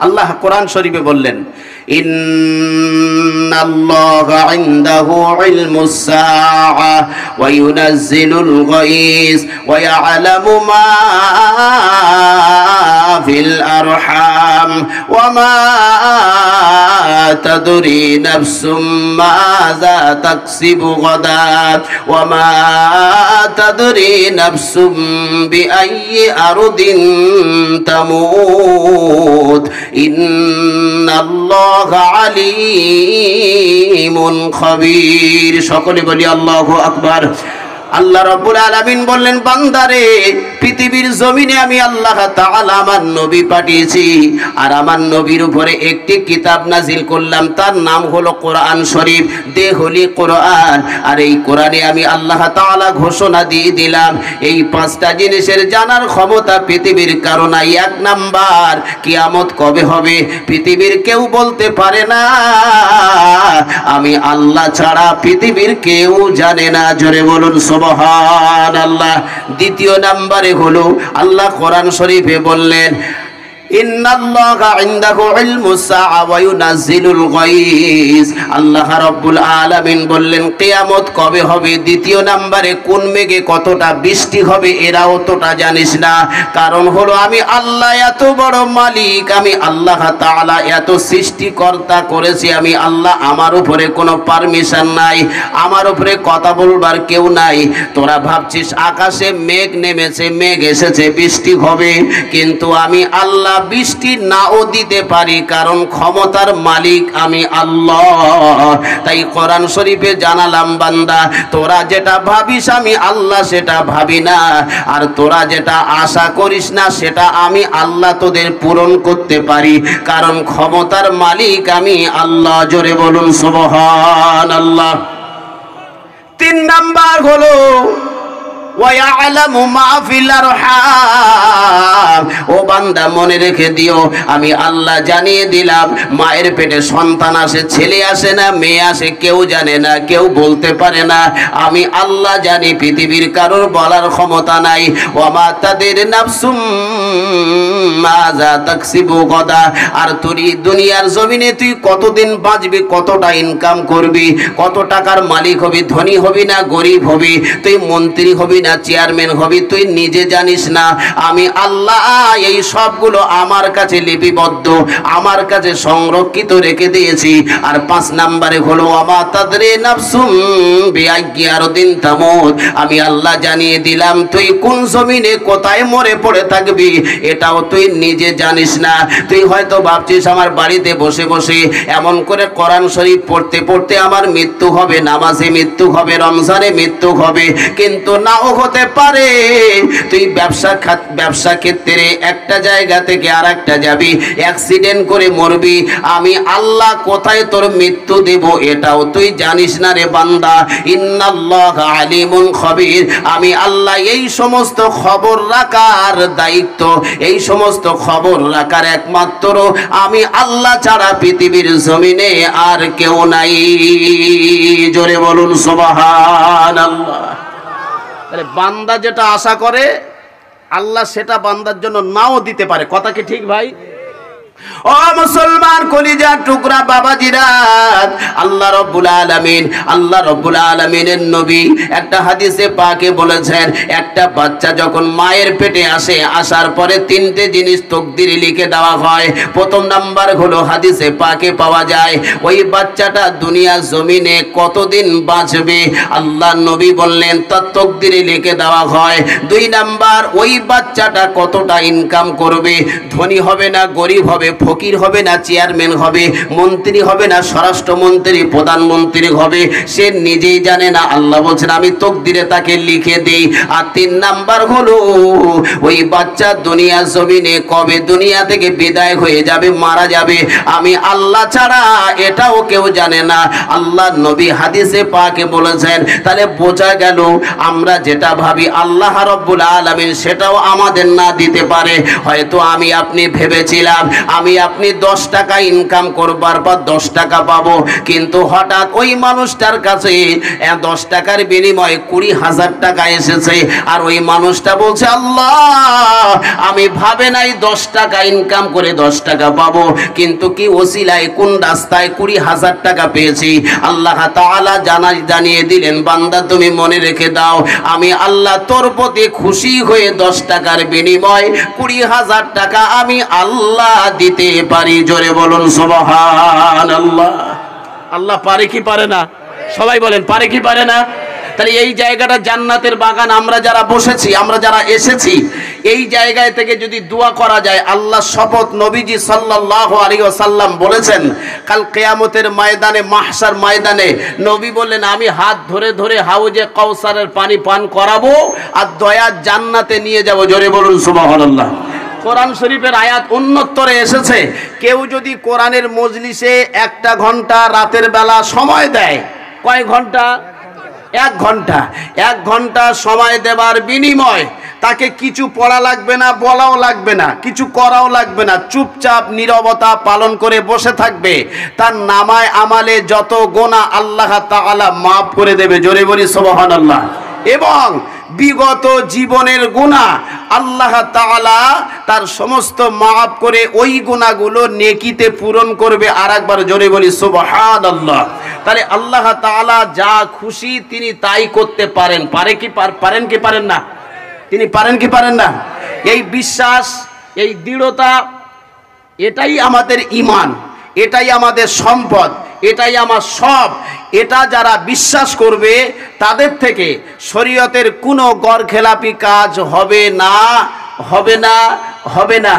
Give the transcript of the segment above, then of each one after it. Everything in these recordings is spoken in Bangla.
আল্লাহ কোরআন শরীফে বললেন, ইন্নাল্লাহা ইনদাহু ইলমুস সাআ ওয়া ইউনাজ্জিলুল গায়স ওয়া ইয়ালামু মা ফিল আরহাম ওয়া মা তাদরি নাফসুম মাযা তাকসিবু গাদান ওয়া মা তাদরি নাফসুম বিআইয়ি আরদিন তামুত ইন্নাল্লাহা আলীমুন খাবীর। সকলে বলি আল্লাহু আকবার। আল্লাহ রাব্বুল আলামিন বললেন, বান্দারে পৃথিবীর জমিনে আমি আল্লাহ তাআলা আমার নবী পাঠিয়েছি, আর আমার নবীর উপরে একটি কিতাব নাজিল করলাম, তার নাম হলো কোরআন শরীফ, দে হলি কোরআন। আর এই কোরআনে আমি আল্লাহ তাআলা ঘোষণা দিয়ে দিলাম, এই পাঁচটা জিনিসের জানার ক্ষমতা পৃথিবীর কারো নাই। এক নাম্বার, কিয়ামত কবে হবে পৃথিবীর কেউ বলতে পারে না, আমি আল্লাহ ছাড়া পৃথিবীর কেউ জানে না। জোরে বলুন সুবহানাল্লাহ। দ্বিতীয় নাম্বারে হলো আল্লাহ কোরআন শরীফে বললেন, ইন্নাল্লাহা ইনদাহু ইলমুস সাআ ওয়া ইউনাজ্জিলুল গায়স। আল্লাহ রাব্বুল আলামিন বললেন কিয়ামত কবে হবে, দ্বিতীয় নম্বরে কোন মেঘে কতটা বৃষ্টি হবে এরা অতটা জানিস না। কারণ হলো আমি আল্লাহ এত বড় মালিক, আমি আল্লাহ তাআলা এত সৃষ্টিকর্তা করেছি, আমি আল্লাহ, আমার উপরে কোনো পারমিশন নাই, আমার উপরে কথা বলবার কেউ নাই। তোরা ভাবছিস আকাশে মেঘ নেমেছে, মেঘ এসেছে, বৃষ্টি হবে, কিন্তু আমি আল্লাহ বৃষ্টি নাও দিতে পারি, কারণ ক্ষমতার মালিক আমি আল্লাহ। তাই কোরআন শরীফে জানালাম, বান্দা তোরা যেটা ভাবিস আমি আল্লাহ সেটা ভাবি না, আর তোরা যেটা আশা করিস না সেটা আমি আল্লাহ তোদের পূরণ করতে পারি, কারণ ক্ষমতার মালিক আমি আল্লাহ। জোরে বলুন সুবহানাল্লাহ। তিন নাম্বার হলো ওয়ায়ালামু মা ফিল আরহাম। ও বান্দা মনে রেখে দিও, আমি আল্লাহ জানিয়ে দিলাম, মায়ের পেটে সন্তান আসে, ছেলে আসে না মেয়ে আসে, কেউ জানে না, কেউ বলতে পারে না, আমি আল্লাহ জানি, পৃথিবীর কারোর বলার ক্ষমতা নাই। ওয়া মা তাদের নাফসুম মাযা তাকসিবু গাদা। আর তুই দুনিয়ার জমিনে তুই কতদিন বাঁচবি, কতটা ইনকাম করবি, কত টাকার মালিক হবি, ধনী হবি না গরিব হবি, তুই মন্ত্রী হবি না চেয়ারম্যান হবি, তুই নিজে জানিস না। আমি আল্লাহ এই সবগুলো আমার কাছে লিপিবদ্ধ, আমার কাছে সংরক্ষিত রেখে দিয়েছি। আর পাঁচ নম্বরে হলো ওয়ামা তাদরি নাফসুম বিআইয়ি আরদিন তামুত। আমি আল্লাহ জানিয়ে দিলাম তুই কোন জমিনে কোথায় মরে পড়ে থাকবি এটাও তুই নিজে জানিস না। তুই হয়তো ভাবছিস আমার বাড়িতে বসে বসে এমন করে কোরআন শরীফ পড়তে পড়তে আমার মৃত্যু হবে, নামাজে মৃত্যু হবে, রমজানে মৃত্যু হবে, কিন্তু নাও হতে পারে। তুই ব্যবসা ক্ষেত্রে একটা জায়গা থেকে আর একটা যাবি, অ্যাক্সিডেন্ট করে মরবি, আমি আল্লাহ কোথায় তোর মৃত্যু দেব এটাও তুই জানিস না রে বান্দা। ইন্নাল্লাহা আলিমুন খাবীর। আমি আল্লাহ এই সমস্ত খবর রাখার দায়িত্ব, এই সমস্ত খবর রাখার একমাত্র আমি আল্লাহ ছাড়া পৃথিবীর জমিনে আর কেউ নাই। জোরে বলুন সুবহানাল্লাহ। তাহলে বান্দা যেটা আশা করে আল্লাহ সেটা বান্দার জন্য নাও দিতে পারে। কথা কি ঠিক ভাই? ও মুসলমান কলিজার টুকরা বাবাজিরা, আল্লাহ রাব্বুল আলামিনের নবী একটা হাদিসে পাকে বলেছেন, একটা বাচ্চা যখন মায়ের পেটে আসে, আসার পরে তিনটে জিনিস তকদিরে লিখে দেওয়া হয়। প্রথম নাম্বার হলো হাদিসে পাকে পাওয়া যায় ওই বাচ্চাটা দুনিয়ার জমিনে কতদিন বাঁচবে, আল্লাহ নবী বললেন তার তকদিরে লিখে দেওয়া হয়। দুই নাম্বার, ওই বাচ্চাটা কতটা ইনকাম করবে, ধনী হবে না গরিব হবে, ফকির হবে না চেয়ারম্যান হবে, মন্ত্রী হবে না স্বরাষ্ট্রমন্ত্রী প্রধানমন্ত্রী হবে, সে নিজেই জানে না, আল্লাহ বলছেন আমি তকদিরে তাকে লিখে দেই। আর তিন নাম্বার হলো ওই বাচ্চা দুনিয়ার জমিনে কবে দুনিয়া থেকে বিদায় হয়ে যাবে, মারা যাবে, আমি আল্লাহ ছাড়া এটাও কেউ জানে না। আল্লাহ নবী হাদিসে পাকে বলেছেন। তাহলে বোঝা গেল আমরা যেটা ভাবি আল্লাহ রাব্বুল আলামিন সেটাও আমাদের না দিতে পারে। হয়তো আমি আপনি ভেবেছিলাম আমি আপনি 10 টাকা ইনকাম করবার পর 10 টাকা পাবো, কিন্তু হঠাৎ ওই মানুষটার কাছে 10 টাকার বিনিময়ে 20,000 টাকা এসেছে, আর ওই মানুষটা বলছে আল্লাহ আমি ভাবে নাই 10 টাকা ইনকাম করে 10 টাকা পাবো, কিন্তু কি ওসিলায় কোন রাস্তায় 20,000 টাকা পেয়েছি। আল্লাহ তাআলা জানিয়ে দিলেন বান্দা তুমি মনে রেখে দাও, আমি আল্লাহ তোর প্রতি খুশি হয়ে 10 টাকার বিনিময় 20,000 টাকা আমি আল্লাহ দিতে পারি। জোরে বলুন সুবহানাল্লাহ। আল্লাহ পারে কি পারে না? সবাই বলেন পারে কি পারে না? তাহলে এই জায়গাটা জান্নাতের বাগান। আমরা যারা বসেছি, আমরা যারা এসেছি, এই জায়গায় থেকে যদি দোয়া করা যায়, আল্লাহ শপথ নবীজি সাল্লাল্লাহু আলাইহি ওয়াসাল্লাম বলেছেন কাল কিয়ামতের ময়দানে, মাহশার ময়দানে নবী বললেন আমি হাত ধরে ধরে হাউজে কাউসারের পানি পান করাবো আর দয়ার জান্নাতে নিয়ে যাব। জোরে বলুন সুবহানাল্লাহ। কোরআন শরীফের আয়াত অন্যত্তরে এসেছে, কেউ যদি কোরআনের মজলিসে 1 ঘন্টা রাতের বেলা সময় দেয়, কয় ঘন্টা? 1 ঘন্টা। 1 ঘন্টা সময় দেবার বিনিময় তাকে কিছু পড়া লাগবে না, বলাও লাগবে না, কিছু করাও লাগবে না, চুপচাপ নীরবতা পালন করে বসে থাকবে, তার নামায় আমালে যত গুনাহ আল্লাহ তাআলা মাফ করে দেবে। জোরে বলি সুবহানাল্লাহ। এবং বিগত জীবনের গুনাহ আল্লাহ তাআলা তার সমস্ত মাফ করে ওই গুনাহগুলো নেকিতে পূরণ করবে। আরেকবার জোরে বলি সুবহানাল্লাহ। তাহলে আল্লাহ তাআলা যা খুশি তিনি তাই করতে পারেন। পারেন কি পারেন না? তিনি পারেন কি পারেন না? এই বিশ্বাস, এই দৃঢ়তা, এটাই আমাদের ঈমান, এটাই আমাদের সম্পদ, এটাই আমার সব। এটা যারা বিশ্বাস করবে তাদের থেকে শরীয়তের কোনো গরখেলাপি কাজ হবে না, হবে না, হবে না।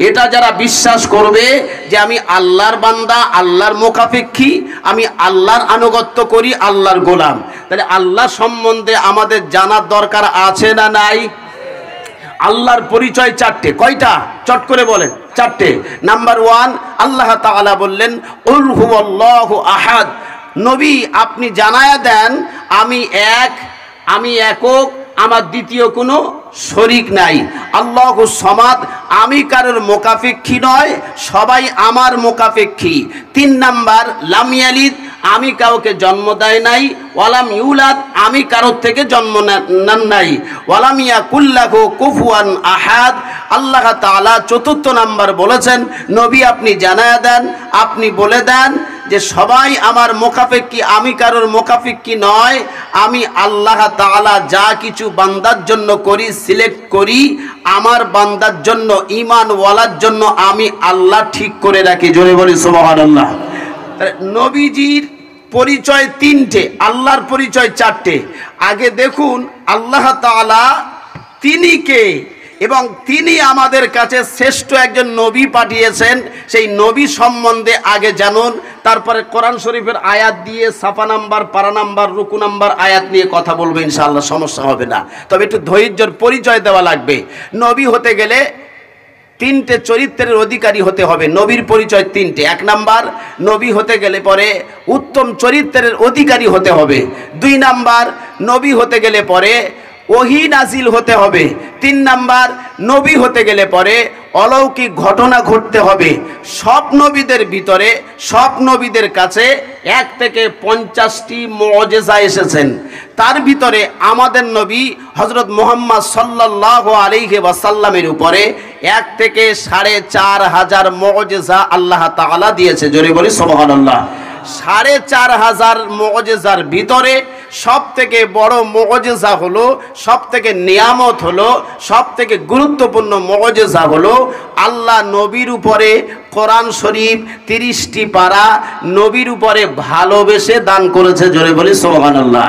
এটা যারা বিশ্বাস করবে যে আমি আল্লাহর বান্দা, আল্লাহর মোকাফেক্ষী, আমি আল্লাহর আনুগত্য করি, আল্লাহর গোলাম, তাহলে আল্লাহ সম্বন্ধে আমাদের জানার দরকার আছে না নাই? আল্লাহর পরিচয় 4টে। কয়টা? চট করে বলেন। 4টে। নাম্বার 1, আল্লাহ তাআলা বললেন কুল হুয়াল্লাহু আহাদ। নবী আপনি জানায়া দেন আমি এক, আমি একক, আমার দ্বিতীয় কোনো শরীক নাই। আল্লাহু সামাদ, আমি কারোর মোকাফেক্ষী নয়, সবাই আমার মোকাফেক্ষী। 3 নাম্বার লাম ইয়ালিদ, আমি কাউকে জন্ম দেয় নাই, ওয়ালাম ইউলাদ, আমি কারোর থেকে জন্ম নেন নাই, ওয়ালাম ইয়াকুল লাহু কুফুয়ান আহাদ। আল্লাহ তাআলা 4র্থ নাম্বার বলেছেন নবী আপনি জানায়া দেন, আপনি বলে দেন যে সবাই আমার মোকাফেক্ষী, আমি কারোর মোকাফেক্ষী নয়। আমি আল্লাহ তাআলা যা কিছু বান্দার জন্য করি, সিলেক্ট করি, আমার বান্দার জন্য, ঈমান ওয়ালার জন্য আমি আল্লাহ ঠিক করে রাখি। জোরে বলি সুবহানাল্লাহ। নবীজির পরিচয় 3টে, আল্লাহর পরিচয় 4টে। আগে দেখুন আল্লাহ তাআলা তিনি কে, এবং তিনি আমাদের কাছে শ্রেষ্ঠ একজন নবী পাঠিয়েছেন, সেই নবী সম্বন্ধে আগে জানুন। তারপরে কোরআন শরীফের আয়াত দিয়ে সাফা নাম্বার, পারা নাম্বার, রুকু নাম্বার আয়াত নিয়ে কথা বলবো, ইনশাআল্লাহ সমস্যা হবে না। তবে একটু ধৈর্যের পরিচয় দেওয়া লাগবে। নবী হতে গেলে 3টে চরিত্রের অধিকারী হতে হবে। নবীর পরিচয় 3টে। 1 নাম্বার, নবী হতে গেলে পরে উত্তম চরিত্রের অধিকারী হতে হবে। 2 নাম্বার, নবী হতে গেলে পরে ওহী নাজিল হতে হবে। 3 নাম্বার, নবী হতে গেলে পরে অলৌকিক ঘটনা ঘটতে হবে। সব নবীদের ভিতরে, সব নবীদের কাছে 1 থেকে 50টি মুআজিজা এসেছেন। তার ভিতরে আমাদের নবী হযরত মুহাম্মদ সাল্লাল্লাহু আলাইহি ওয়াসাল্লামের উপরে 1 থেকে 4500 মুআজিজা আল্লাহ তাআলা দিয়েছে। জোরে বলি সুবহানাল্লাহ। 4500 মুআজিজার ভিতরে সবথেকে বড় মুআজিজা হলো, সবথেকে নিয়ামত হলো, সবথেকে গুরুত্বপূর্ণ মুআজিজা হলো আল্লাহ নবীর উপরে কোরআন শরীফ 30টি পারা নবীর উপরে ভালোবেসে দান করেছে। জোরে বলি সুবহানাল্লাহ।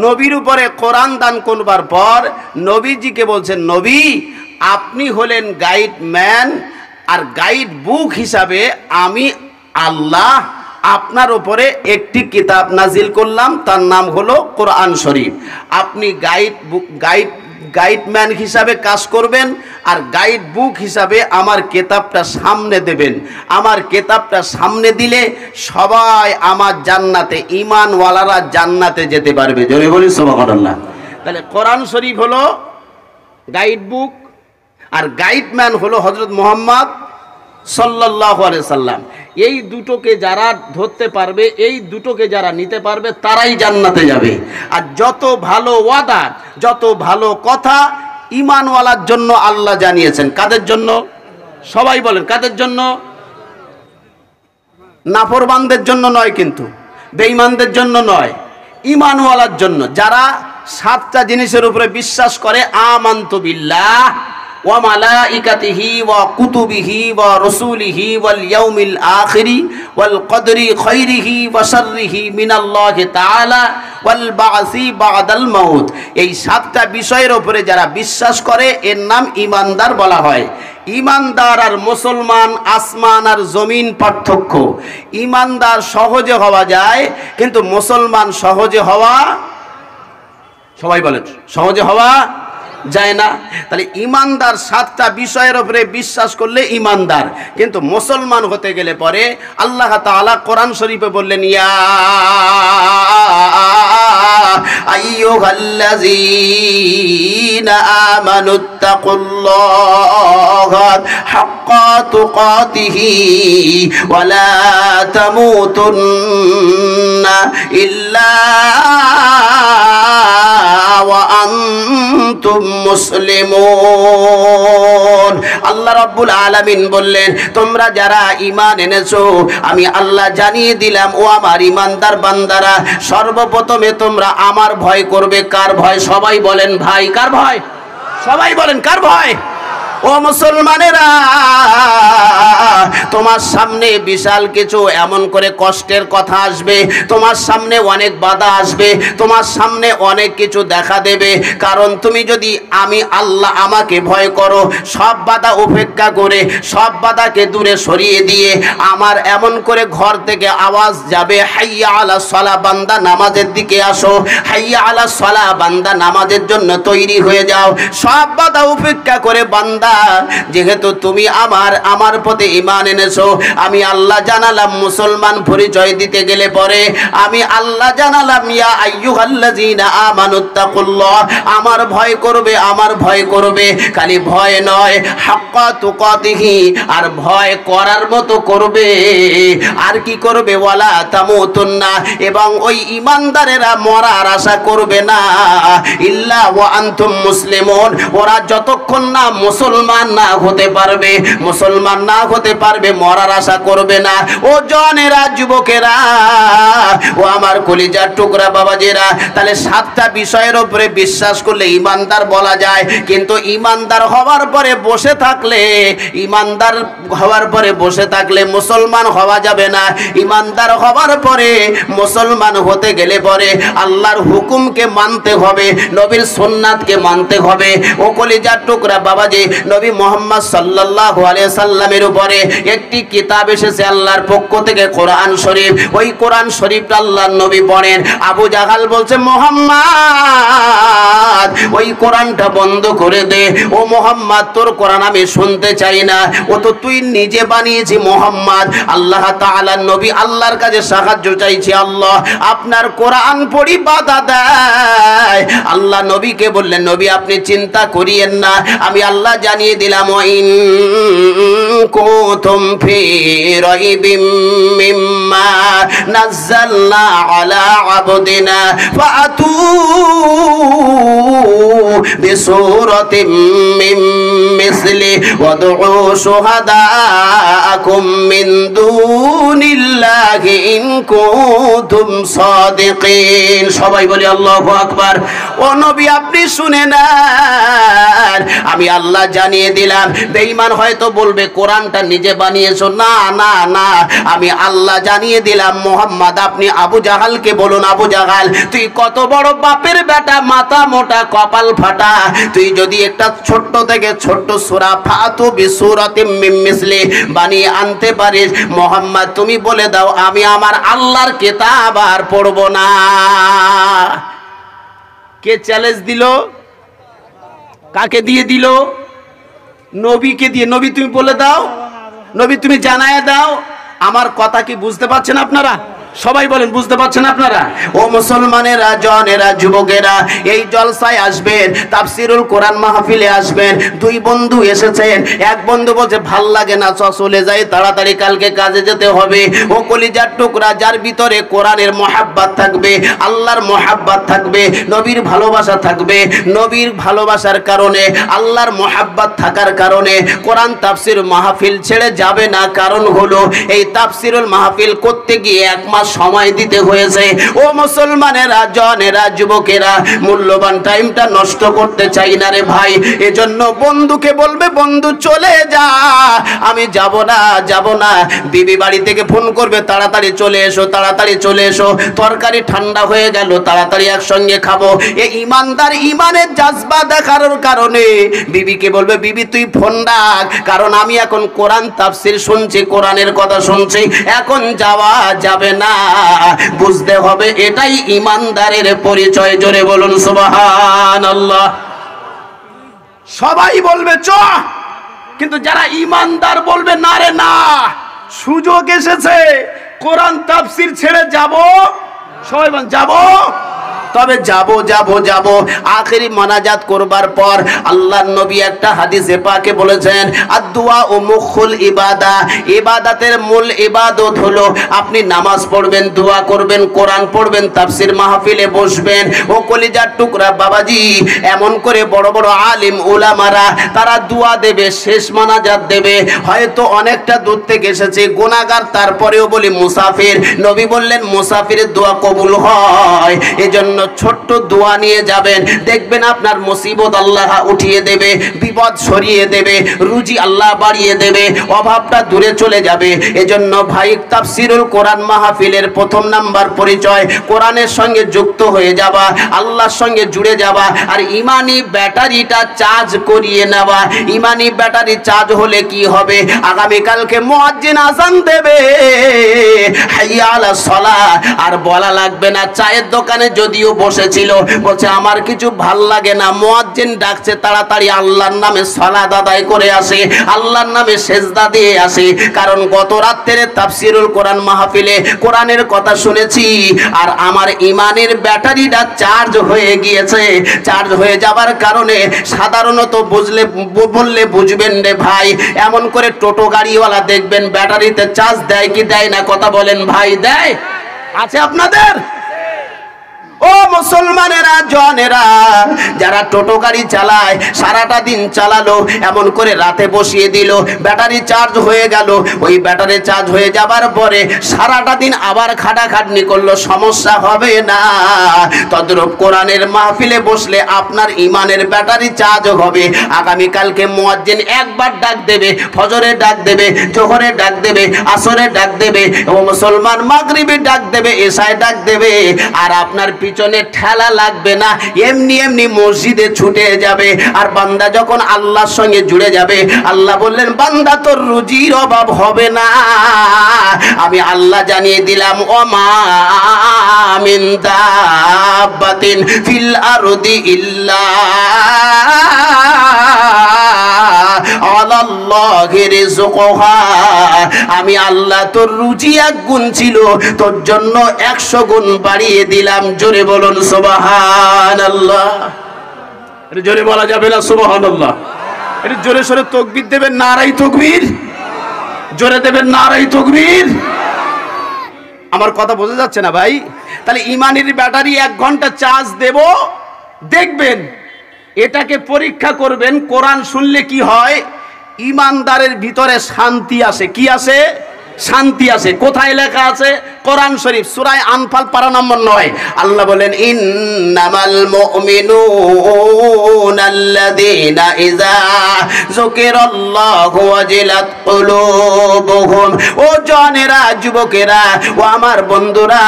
নবীর উপরে কোরআন দান করবার পর নবীজিকে বলছেন নবী আপনি হলেন গাইড ম্যান, আর গাইড বুক হিসাবে আমি আল্লাহ আপনার উপরে একটি কিতাব নাজিল করলাম, তার নাম হলো কোরআন শরীফ। আপনি গাইডম্যান হিসাবে কাজ করবেন, আর গাইড বুক হিসাবে আমার কিতাবটা সামনে দেবেন। আমার কিতাবটা সামনে দিলে সবাই আমার জান্নাতে, ঈমানওয়ালারা জান্নাতে যেতে পারবে। জোরে বলি সুবহানাল্লাহ। তাহলে কোরআন শরীফ হলো গাইড বুক, আর গাইডম্যান হলো হযরত মুহাম্মদ সাল্লাল্লাহু আলাইহি সাল্লাম। এই দুটোকে যারা ধরতে পারবে, এই দুটোকে যারা নিতে পারবে, তারাই জান্নাতে যাবে। আর যত ভালো ওয়াদা, যত ভালো কথা ঈমানওয়ালার জন্য আল্লাহ জানিয়েছেন। কাদের জন্য? সবাই বলেন কাদের জন্য? নাফরমানদের জন্য নয়, কিন্তু বেঈমানদের জন্য নয়, ঈমানওয়ালার জন্য। যারা সাতটা জিনিসের উপরে বিশ্বাস করে, আমানতু বিল্লাহ ওয়া মালাইকাতিহি ওয়া কুতুবিহি ওয়া রাসূলিহি ওয়াল ইয়াউমিল আখিরি ওয়াল কদরি খাইরিহি ওয়া শাররিহি মিনাল্লাহি তাআলা ওয়াল বা'সি বা'দাল মাউত। এই সাতটা বিষয়ের উপরে যারা বিশ্বাস করে, এর নাম ঈমানদার বলা হয়। ঈমানদার আর মুসলমান আসমান আর জমিন পার্থক্য। ঈমানদার সহজে হওয়া যায়, কিন্তু মুসলমান সহজে হওয়া, সবাই বলেন, সহজে হওয়া যায় না। তাহলে ঈমানদার সাতটা বিষয়ের উপরে বিশ্বাস করলে ঈমানদার, কিন্তু মুসলমান হতে গেলে পরে আল্লাহ তাআলা কোরআন শরীফে বললেন, ইয়া আইয়ুহাল্লাযীনা আমানুত্তাকুল্লাহা হাক্কা তুকাতিহি ওয়া লা তামুতুন্না ইল্লা ওয়া আনতুম মুসলিমুন। আল্লাহ রাব্বুল আলামিন বললেন, তোমরা যারা ঈমান এনেছো, আমি আল্লাহ জানিয়ে দিলাম, ও আমার ঈমানদার বান্দারা, সর্বপ্রথমে তোমরা আমার ভয় করবে। কার ভয়? সবাই বলেন ভাই, কার ভয়? সবাই বলেন কার ভয়? ও মুসলমানেরা, তোমার সামনে বিশাল কিছু এমন করে কষ্টের কথা আসবে, তোমার সামনে অনেক বাধা আসবে, তোমার সামনে অনেক কিছু দেখা দেবে। কারণ তুমি যদি আমি আল্লাহ আমাকে ভয় করো, সব বাধা উপেক্ষা করে, সব বাধাকে দূরে সরিয়ে দিয়ে, আমার এমন করে ঘর থেকে আওয়াজ যাবে, হাইয়া আলাস সালাহ, বান্দা নামাজের দিকে আসো, হাইয়া আলাস সালাহ, বান্দা নামাজের জন্য তৈরি হয়ে যাও। সব বাধা উপেক্ষা করে বান্দা, যেহেতু তুমি আমার প্রতি ঈমান এনেছো, আমি আল্লাহ জানালাম, মুসলমান পরিচয় দিতে গেলে পরে আমি আল্লাহ জানালাম, ইয়া আইয়ুহাল্লাযীনা আমানুত্তাকুল্লাহ, আমার ভয় করবে, আমার ভয় করবে। খালি ভয় নয়, হাক্কা তুকাতিহি, আর ভয় করার মতো করবে। আর কি করবে? ওয়ালা তামুতুন্না, এবং ওই ঈমানদারেরা মরার আশা করবে না, ইল্লা ওয়া আনতুম মুসলিমুন, ওরা যতক্ষণ না মুসলমান না হতে পারবে, মুসলমান না হতে পারবে, মরার আশা করবে না। ও জনেরা, যুবকেরা, ও আমার কলিজার টুকরা বাবাজিরা, তাহলে সাতটা বিষয়ের উপরে বিশ্বাস করলে ঈমানদার বলা যায়। কিন্তু ঈমানদার হওয়ার পরে বসে থাকলে, ঈমানদার হওয়ার পরে বসে থাকলে মুসলমান হওয়া যাবে না। ঈমানদার হওয়ার পরে, মুসলমান হতে গেলে পরে আল্লাহর হুকুমকে মানতে হবে, নবীর সুন্নাতকে মানতে হবে। ও কলিজার টুকরা বাবাজি, নবী মুহাম্মদ সাল্লাল্লাহু আলাইহি সাল্লামের উপরে একটি কিতাব এসেছে আল্লাহর পক্ষ থেকে, কোরআন শরীফ। ওই কোরআন শরীফটা আল্লাহর নবী পড়েন। আবু জাহাল বলছে, মুহাম্মদ ওই কোরআনটা বন্ধ করে দে, ও মুহাম্মদ তোর কোরআন আমি শুনতে চাই না, ও তো তুই নিজে বানিয়েছি মুহাম্মদ। আল্লাহ তাআলা নবী আল্লাহর কাছে সাহায্য চাইছে, আল্লাহ আপনার কোরআন পড়ি বাধা দেয়। আল্লাহ নবীকে বললেন, নবী আপনি চিন্তা করিয়েন না, আমি আল্লাহ জানিয়ে দিলাম, ইন কুনতুম ফি রাইবিম মিম্মা নাযালনা আলা আবদিনা ফাতু বিসূরাতিম মিন মিসলি ওয়াদউ শুহাদাআকুম মিন দুনিল্লাহি ইন কুনতুম সাদিকিন। সবাই বলি আল্লাহু আকবার। ও নবী আপনি শুনে নেন, আমি আল্লাহ জানিয়ে দিলাম। বেঈমান হয়তো বলবে কোরআনটা নিজে বানিয়েছো, না না না, আমি আল্লাহ জানিয়ে দিলাম, মুহাম্মদ আপনি আবু জাহালকে বলুন, আবু জাহাল তুই কত বড় বাপের বেটা, মাথা মোটা, কপাল ফাটা, তুই যদি একটা ছোট্ট থেকে ছোট্ট সূরা ফাতু বিসূরাতিম মিন মিসলি বানিয়ে আনতে পারিস, মুহাম্মদ তুমি বলে দাও আমি আমার আল্লাহর কিতাব আর পড়ব না। কে চ্যালেঞ্জ দিল? কাকে দিয়ে দিল? নবীকে দিয়ে। নবী তুমি বলে দাও, নবী তুমি জানায় দাও। আমার কথা কি বুঝতে পারছেন আপনারা? সবাই বলেন, বুঝতে পারছেন আপনারা? ও মুসলমানেরা, জনেরা, যুবকেরা, এই জলসায় আসবেন, তাফসিরুল কোরআন মাহফিলে আসবেন। দুই বন্ধু এসেছেন, এক বন্ধু বলছে ভাল লাগে না, চলে যাই, তাড়াতাড়ি কালকে কাজে যেতে হবে। ও কলিজার টুকরা, যার ভিতরে কোরআনের মহাব্বত থাকবে, আল্লাহর মহাব্বত থাকবে, নবীর ভালোবাসা থাকবে, নবীর ভালোবাসার কারণে, আল্লাহর মহাব্বত থাকার কারণে কোরআন তাফসির মাহফিল ছেড়ে যাবে না। কারণ হলো এই তাফসিরুল মাহফিল করতে গিয়ে 1 মাস সময় দিতে হয়েছে। ও মুসলমানেরা, জনেরা, যুবকেরা, মূল্যবান টাইমটা নষ্ট করতে চাই না রে ভাই। এজন্য বন্ধুকে বলবে, বন্ধু চলে যা, আমি যাব না। বিবি বাড়ি থেকে ফোন করবে, তাড়াতাড়ি চলে এসো, তাড়াতাড়ি চলে এসো, তরকারি ঠান্ডা হয়ে গেল, তাড়াতাড়ি একসঙ্গে খাবো। এই ইমানদার ইমানের জাজবা দেখার কারণে বিবিকে বলবে, বিবি তুই ফোন ডাক, কারণ আমি এখন কোরআন তাফসির শুনছি, কোরআনের কথা শুনছি, এখন যাওয়া যাবে না। বুঝতে হবে এটাই ইমানদারের পরিচয়। জোরে বলুন সুবহানাল্লাহ। সবাই বলবে চ, কিন্তু যারা ইমানদার বলবে না রে না, সুযোগ এসেছে, কোরআন তাফসির ছেড়ে যাব। সবাই বলেন যাব। তবে যাব। আখেরি মোনাজাত করবার পর আল্লাহর নবী একটা হাদিসে পাকে বলেছেন, আদ-দুআ ও মুখুল ইবাদা, ইবাদতের মূল ইবাদত হলো আপনি নামাজ পড়বেন, দোয়া করবেন, কোরআন পড়বেন, তাফসির মাহফিলে বসবেন। ও কলিজার টুকরা বাবাজি, এমন করে বড় বড় আলিম উলামারা তারা দোয়া দেবে, শেষ মোনাজাত দেবে। হয়তো অনেকটা দূর থেকে এসেছে, গুনাহগার, তারপরেও বলি মুসাফির। নবী বললেন মুসাফিরের দোয়া কবুল হয়। এজন্য ছোট্ট দোয়া নিয়ে যাবেন, দেখবেন আপনার মুসিবত আল্লাহ উঠিয়ে দেবে, বিপদ সরিয়ে দেবে, রুজি আল্লাহ বাড়িয়ে দেবে, অভাবটা দূরে চলে যাবে। এজন্য ভাই, তাফসিরুল কোরআন মাহফিলের প্রথম নাম্বার পরিচয় কোরআনের সঙ্গে যুক্ত হয়ে যাওয়া, আল্লাহর সঙ্গে জুড়ে যাওয়া, আর ইমানি ব্যাটারিটা চার্জ করিয়ে নেওয়া। ইমানি ব্যাটারি চার্জ হলে কি হবে? আগামীকালকে মুয়াজ্জিন আযান দেবে, হাইয়া আলাস সালাহ, আর বলা লাগবে না। চায়ের দোকানে যদিও বসেছিল, বলছে আমার কিছু ভাল লাগে না, মুয়াজ্জিন ডাকছে, তাড়াতাড়ি আল্লাহর নামে সালাত আদায় করে আসে, আল্লাহর নামে সেজদা দিয়ে আসে। কারণ গত রাত্রে তাফসিরুল কোরআন মাহফিলে কোরআনের কথা শুনেছি, আর আমার ইমানের ব্যাটারিটা চার্জ হয়ে গিয়েছে। চার্জ হয়ে যাবার কারণে সাধারণত বললে বুঝবেন রে ভাই, এমন করে টোটো গাড়িওয়ালা দেখবেন ব্যাটারিতে চার্জ দেয় কি দেয় না? কথা বলেন ভাই, দেয়? আছে আপনাদের? ও মুসলমানেরা, জনেরা, যারা টোটো গাড়ি চালায়, সারাটা দিন চালালো, এমন করে রাতে বসিয়ে দিল, ব্যাটারি চার্জ হয়ে গেল। ওই ব্যাটারি চার্জ হয়ে যাবার পরে সারাটা দিন আবার খাটাখাটনি করলো, সমস্যা হবে না? তদ্রূপ কোরআনের মাহফিলে বসলে আপনার ইমানের ব্যাটারি চার্জ হবে। আগামীকালকে মুয়াজ্জিন একবার ডাক দেবে, ফজরে ডাক দেবে, জোহরে ডাক দেবে, আসরে ডাক দেবে, ও মুসলমান মাগরিবে ডাক দেবে, এশায় ডাক দেবে, আর আপনার পিছনে ঠেলা লাগবে না, এমনি এমনি মসজিদে ছুটে যাবে। আর বান্দা যখন আল্লাহর সঙ্গে জুড়ে যাবে, আল্লাহ বললেন, বান্দা তোর রুজির অভাব হবে না। আমি আল্লাহ জানিয়ে দিলাম, ওমা মিন দাব্বাতিন ফিল আরদি ইল্লা আলাল্লাহি রিজকুহা। আমি আল্লাহ তোর রুজি 1 গুণ ছিল, তোর জন্য 100 গুণ বাড়িয়ে দিলাম। জোরে বলুন সুবহানাল্লাহ। এটা জোরে বলা যাবে না? সুবহানাল্লাহ। এটা জোরে সরে তাকবীর দেবেন, নারায়ে তাকবীর। জোরে দেবেন নারায়ে তাকবীর। আমার কথা বোঝা যাচ্ছে না ভাই? তাহলে ইমানের ব্যাটারি 1 ঘন্টা চার্জ দেব, দেখবেন, এটাকে পরীক্ষা করবেন। কোরআন শুনলে কি হয়? ইমানদারের ভিতরে শান্তি আসে। কি আসে? শান্তি আসে। কোথায় লেখা আছে? কোরআন শরীফ সূরা আনফাল পারা নম্বর 9। আল্লাহ বলেন, ইন্নামাল মুমিনুনা আল্লাযীনা ইযা যুকিরাল্লাহু ওয়াজিলাত কুলুবুহুম। ও জনেরা, যুবকেরা, ও আমার বন্ধুরা,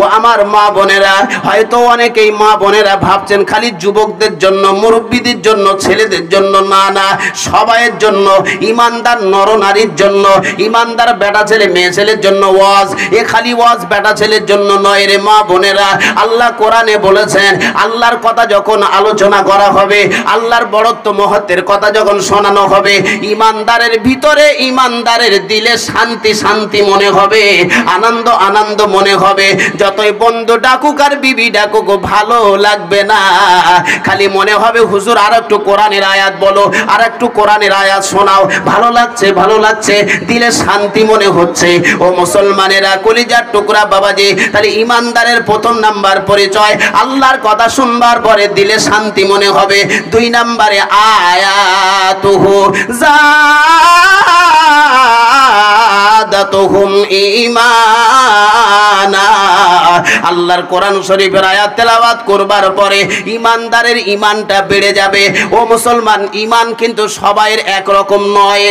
ও আমার মা বোনেরা, হয়তো অনেকেই মা বোনেরা ভাবছেন খালি যুবকদের জন্য, মুরব্বীদের জন্য, ছেলেদের জন্য। না না, সবাইয়ের জন্য, ইমানদার নরনারীর জন্য, ইমানদার বেটা ছেলে মেয়ে ছেলের জন্য ওয়াজ এ খালি ওয়াজ বেটা ছেলের জন্য নয় রে মা বোনেরা। আল্লাহ কোরআনে বলেছেন, আল্লাহর কথা যখন আলোচনা করা হবে, আল্লাহর বড়ত্ব মহত্বের কথা যখন শোনানো হবে, ইমানদারের ভিতরে, ইমানদারের দিলে শান্তি শান্তি মনে হবে, আনন্দ আনন্দ মনে হবে। যতই বন্ধু ডাকুক আর বিবি ডাকুক ভালো লাগবে না, খালি মনে হবে হুজুর আর একটু কোরআনের আয়াত বলো, আর একটু কোরআনের আয়াত শোনাও, ভালো লাগছে ভালো লাগছে, দিলে শান্তি মনে হচ্ছে। ও মুসলমানেরা, কলিজার টুকরা বাবাজি, তাহলে ইমানদারের প্রথম নাম্বার পরিচয় আল্লাহর কথা শুনবার পরে দিলে শান্তি মনে হবে। 2 নম্বরে আয়াতুহু যাদাতুহুম ঈমানা। আল্লাহর কোরআন শরীফের আয়াত তেলাওয়াত করবার পরে ইমানদারের ঈমানটা বেড়ে যাবে। ও মুসলমান, ঈমান কিন্তু সবাইয়ের একরকম নয়।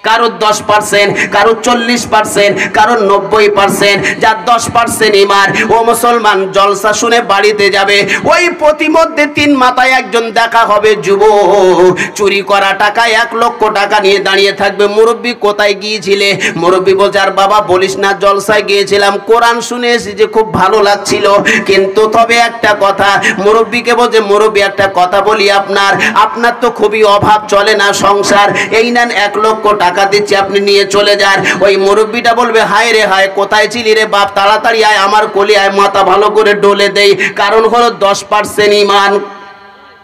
কারো 10%, কারো 40%, কারো 90%। যার 10% ঈমান, ও মুসলমান, জলসা শুনে বাড়িতে যাবে, ওই প্রতিমধ্যে 3 মাথায় একজন দেখা হবে যুবক, চুরি করা টাকা 1 লক্ষ টাকা নিয়ে দাঁড়িয়ে থাকবে। মুরব্বী কোথায় গিয়েছিলে? মুরব্বী বলছে, আর বাবা বলিস না, জলসায় গিয়েছিলাম, কোরআন শুনে এসে যে খুব ভালো লাগছিল, কিন্তু তবে একটা কথা। মুরব্বীকে বলছে, মুরব্বী একটা কথা বলি, আপনার তো খুবই অভাব, চলে না সংসার, এই নেন 1 লক্ষ টাকা দিচ্ছি, আপনি নিয়ে চলে যান। ওই মুরব্বিটা বলবে, হায় রে হায়, কোথায় ছিলি রে বাপ, তাড়াতাড়ি আয়, আমার কোলে আয়, মাথা ভালো করে ডলে দেই। কারণ হলো 10% ঈমান।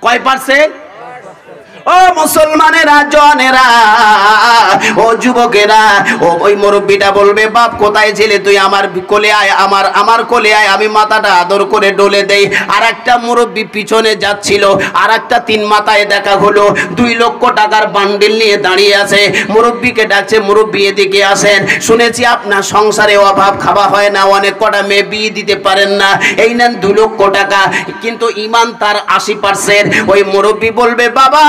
কয় পার্সেন্ট? ও মুসলমানেরা, জনেরা, ও যুবকেরা, ও ওই মুরব্বিটা বলবে, বাপ কোথায় ছিলে তুই, আমার কোলে আয়, আমার কোলে আয়, আমি মাথাটা আদর করে ডলে দেই। আর একটা মুরব্বি পিছনে যাচ্ছিল, আর একটা 3 মাথায় দেখা হলো, 2 লক্ষ টাকার বান্ডিল নিয়ে দাঁড়িয়ে আছে। মুরব্বিকে ডাকছে, মুরব্বি এদিকে আসেন, শুনেছি আপনার সংসারে অভাব, খাওয়া হয় না, অনেক কটা মেয়ে বিয়ে দিতে পারেন না, এই নেন 2 লক্ষ টাকা, কিন্তু ঈমান তার 80%। ওই মুরব্বি বলবে, বাবা,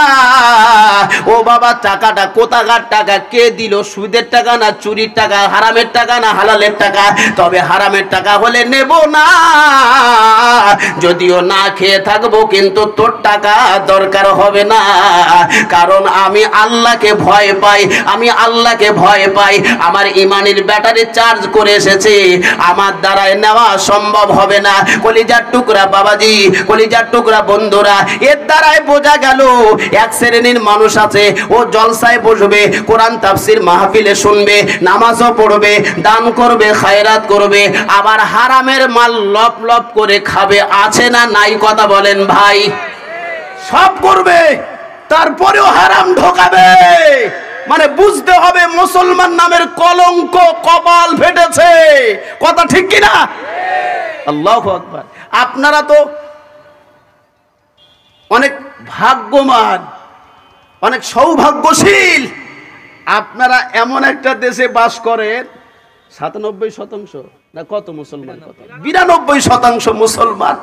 ও বাবা, টাকাটা কোথাকার টাকা, কে দিল, সুদের টাকা না চুরির টাকা, হারামের টাকা না হালালের টাকা? তবে হারামের টাকা হলে নেব না, যদিও না খেয়ে থাকবো, কিন্তু তোর টাকা দরকার হবে না, কারণ আমি আল্লাহকে ভয় পাই, আমি আল্লাহকে ভয় পাই। আমার ইমানের ব্যাটারি চার্জ করে এসেছে, আমার দ্বারায় নেওয়া সম্ভব হবে না। কলিজার টুকরা বাবাজি, কলিজার টুকরা বন্ধুরা, এর দ্বারাই বোঝা গেল এক শ্রেণীর মানুষ আছে, ও জলসায় বসবে, কোরআন তাফসীর মাহফিলে শুনবে, নামাজও পড়বে, দান করবে, খায়রাত করবে, আবার হারামের মাল লপ লপ করে খাবে। আছে না নাই? কথা বলেন ভাই। সব করবে, তারপরেও হারাম ঢোকাবে। মানে বুঝতে হবে মুসলমান নামের কলঙ্ক কপাল ফেটেছে। কথা ঠিক কিনা? আল্লাহু আকবার। আপনারা তো অনেক ভাগ্যবান, অনেক সৌভাগ্যশীল। আপনারা এমন একটা দেশে বাস করেন, 97% না কত মুসলমান, কত 92% মুসলমান,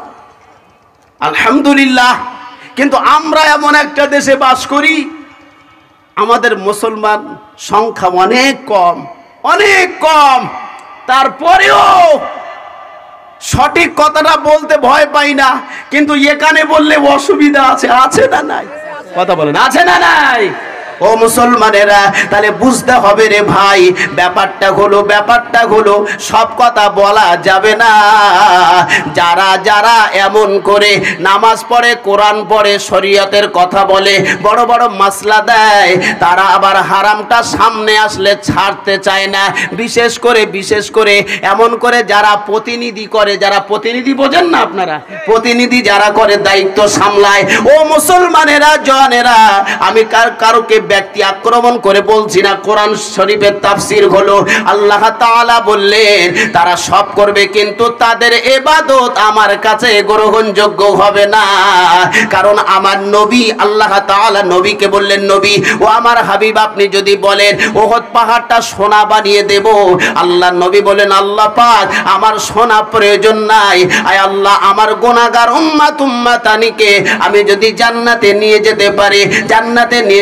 আলহামদুলিল্লাহ। কিন্তু আমরা এমন একটা দেশে বাস করি, আমাদের মুসলমান সংখ্যা অনেক কম, অনেক কম। তারপরেও সঠিক কথাটা বলতে ভয় পাই না, কিন্তু এখানে বললে অসুবিধা আছে। আছে না নাই? কথা বলেন, আছে না নাই? ও মুসলমানেরা, তাহলে বুঝতে হবে রে ভাই, ব্যাপারটা হলো সব কথা বলা যাবে না। যারা যারা এমন করে নামাজ পড়ে, কোরআন পড়ে, শরীয়তের কথা বলে, বড় বড় মাসলা দেয়, তারা আবার হারামটা সামনে আসলে ছাড়তে চায় না। বিশেষ করে এমন করে যারা প্রতিনিধি করে, যারা প্রতিনিধি বোঝেন না আপনারা, প্রতিনিধি যারা করে, দায়িত্ব সামলায়। ও মুসলমানেরা, জনেরা, আমি কারোকে ব্যক্তি আক্রমণ করে বলছি না, কোরআন শরীফের তাফসীর হলো, আল্লাহ তাআলা বললেন তারা সব করবে, কিন্তু তাদের ইবাদত আমার কাছে গ্রহণযোগ্য হবে না। কারণ আমার নবী, আল্লাহ তাআলা নবীকে বললেন, নবী ও আমার হাবিব, আপনি যদি বলেন ওহদ পাহাড়টা সোনা বানিয়ে দেব, আল্লাহ নবী বলেন, আল্লাহ পাক, আমার সোনা প্রয়োজন নাই, আয় আল্লাহ, আমার গুনাহগার উম্মাতানিকে আমি যদি জান্নাতে নিয়ে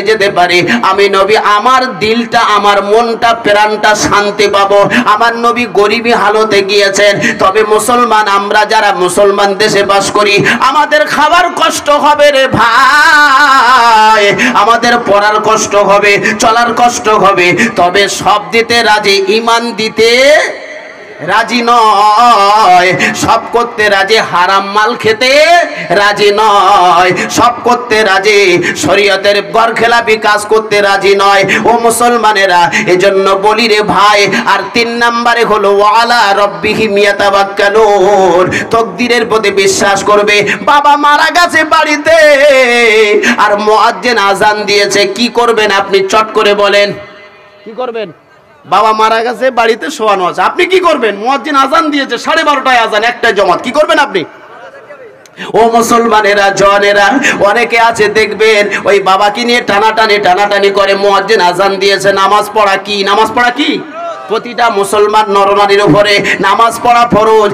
যেতে পারি, আমি নবী আমার দিলটা, আমার মনটা, প্রাণটা শান্তি পাবো। আমার নবী গরিবী হালতে গিয়েছেন। তবে মুসলমান, আমরা যারা মুসলমান দেশে বাস করি, আমাদের খাবার কষ্ট হবে রে ভাই, আমাদের পড়ার কষ্ট হবে, চলার কষ্ট হবে, তবে সব দিতে রাজি, ঈমান দিতে রাজি নয়, সব করতে রাজি, হারাম মাল খেতে রাজি নয়, সব করতে রাজি, শরীয়তের গরখেলাপি কাজ করতে রাজি নয়। ও মুসলমানেরা, এজন্য বলি রে ভাই, আর 3 নম্বরে হলো ওয়ালা রব্বিহিম ইয়াতাওয়াক্কালুন, তকদিরের প্রতি বিশ্বাস করবে। বাবা মারা গেছে বাড়িতে আর মুয়াজ্জিন আজান দিয়েছে, কি করবেন আপনি? চট করে বলেন, কি করবেন? বাবা মারা গেছে বাড়িতে শোয়ানো আছে, আপনি কি করবেন? মুয়াজ্জিন আজান দিয়েছে 12:30টায় আজান, একটায় জমাত, কি করবেন আপনি? ও মুসলমানেরা, জনেরা, অনেকে আছে দেখবেন ওই বাবাকে নিয়ে টানাটানি করে। মুয়াজ্জিন আজান দিয়েছে, নামাজ পড়া কি? নামাজ পড়া কি? প্রতিটা মুসলমান নরনারীর উপরে নামাজ পড়া ফরজ।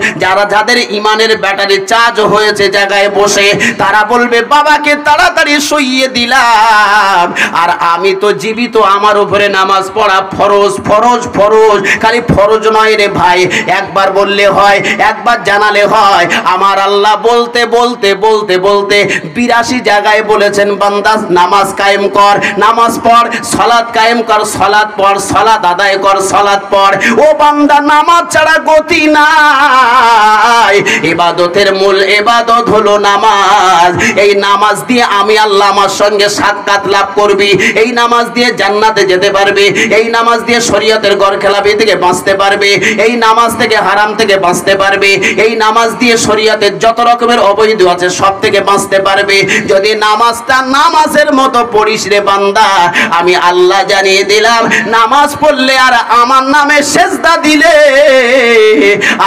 যাদের ইমানের ব্যাটারি চার্জ হয়েছে জায়গায় বসে, তারা বলবে বাবাকে তাড়াতাড়ি শুইয়ে দিলাম, আর আমি তো জীবিত, আমার উপরে নামাজ পড়া ফরজ ফরজ ফরজ। খালি ফরজ নয় রে ভাই, একবার বললে হয়, একবার জানালে হয়। আমার আল্লাহ বলতে বলতে বলতে বলতে 82 জায়গায় বলেছেন, বান্দা নামাজ কায়েম কর, নামাজ পড়, সালাত কায়েম কর, সালাত পড়, সালাত আদায় কর, সালাত পর। ও বান্দা, নামাজ ছাড়া গতি নাই। ইবাদতের মূল ইবাদত হলো নামাজ। এই নামাজ দিয়ে আমি আল্লাহ আমার সঙ্গে সাক্ষাৎ লাভ করবি, এই নামাজ দিয়ে জান্নাতে যেতে পারবে, এই নামাজ দিয়ে শরীয়তের গরখেলাপি থেকে বাঁচতে পারবে, এই নামাজ থেকে হারাম থেকে বাঁচতে পারবে, এই নামাজ দিয়ে শরীয়তের যত রকমের অবৈধ আছে সব থেকে বাঁচতে পারবে। যদি নামাজটা নামাজের মতো পড়িস রে বান্দা, আমি আল্লাহ জানিয়ে দিলাম, নামাজ পড়লে আর আমার নামে সেজদা দিলে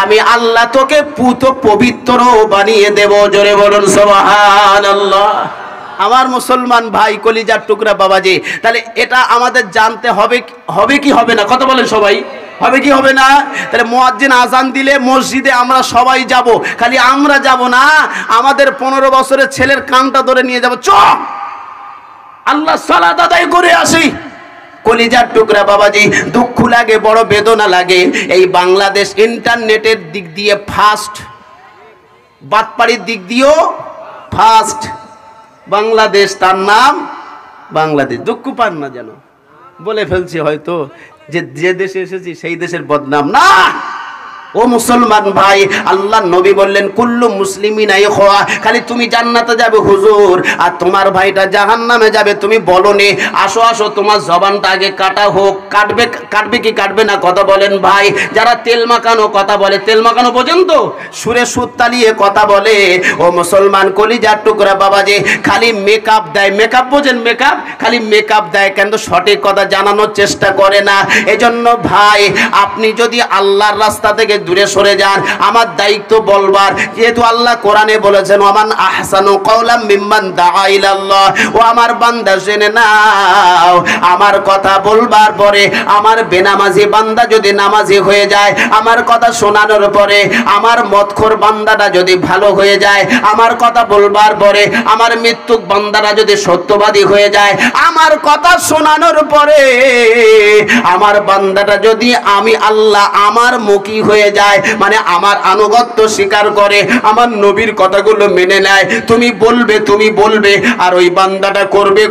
আমি আল্লাহ তোকে পুত পবিত্র বানিয়ে দেব। জোরে বলুন সুবহানাল্লাহ। আমার মুসলমান ভাই, কলিজার টুকরা বাবাজি, তাহলে এটা আমাদের জানতে হবে, হবে কি হবে না? কথা বলেন সবাই, হবে কি হবে না? তাহলে মুয়াজ্জিন আজান দিলে মসজিদে আমরা সবাই যাব। খালি আমরা যাব না, আমাদের 15 বছরের ছেলের কানটা ধরে নিয়ে যাব, চ আল্লাহ সালাত আদায় করে আসি। কলিজার টুকরা বাবাজি, দুঃখ লাগে, বড় বেদনা লাগে। এই বাংলাদেশ ইন্টারনেটের দিক দিয়ে ফার্স্ট, বাটপাড়ির দিক দিয়েও ফার্স্ট। বাংলাদেশ, তার নাম বাংলাদেশ। দুঃখ পান না যেন, বলে ফেলছি হয়তো যে দেশে এসেছি সেই দেশের বদনাম না। ও মুসলমান ভাই, আল্লাহ নবী বললেন কুল্লু মুসলিমিন ইখওয়া। খালি তুমি জান্নাতে যাবে হুজুর, আর তোমার ভাইটা জাহান্নামে যাবে, তুমি বলো নে। আসো আসো, তোমার জবানটা আগে কাটা হোক। কাটবে কি কাটবে না? কথা বলেন ভাই। যারা তেল মাখানো কথা বলে, তেল মাখানো পর্যন্ত সুরে সুর তালিয়ে কথা বলে, ও মুসলমান কলিজার টুকরা বাবাজি, খালি মেকআপ দেয়। মেকআপ বোঝেন? মেকআপ, খালি মেকআপ দেয়, কিন্তু সঠিক কথা জানানোর চেষ্টা করে না। এজন্য ভাই, আপনি যদি আল্লাহর রাস্তা থেকে দূরে সরে যান, আমার দায়িত্ব বলবার, যেহেতু আল্লাহ কোরআনে বলেছেন ওয়ামান আহসানু কওলাম মিম্মান দাআ ইলাল্লাহ। ও আমার বান্দা, জেনে নাও, আমার কথা বলবার পরে আমার বেনামাজি বান্দা যদি নামাজি হয়ে যায়, আমার কথা শোনানোর পরে আমার মদখোর বান্দাটা যদি ভালো হয়ে যায়, আমার কথা বলবার পরে আমার মৃত্যুক বান্দারা যদি সত্যবাদী হয়ে যায়, আমার কথা শোনানোর পরে আমার বান্দাটা যদি আমি আল্লাহ আমার মুখী হয়ে যায়, মানে আমার আনুগত্য স্বীকার করে, আমার নবীর কথাগুলো মেনে নেয়, তুমি বলবে, আর ওই বান্দাটা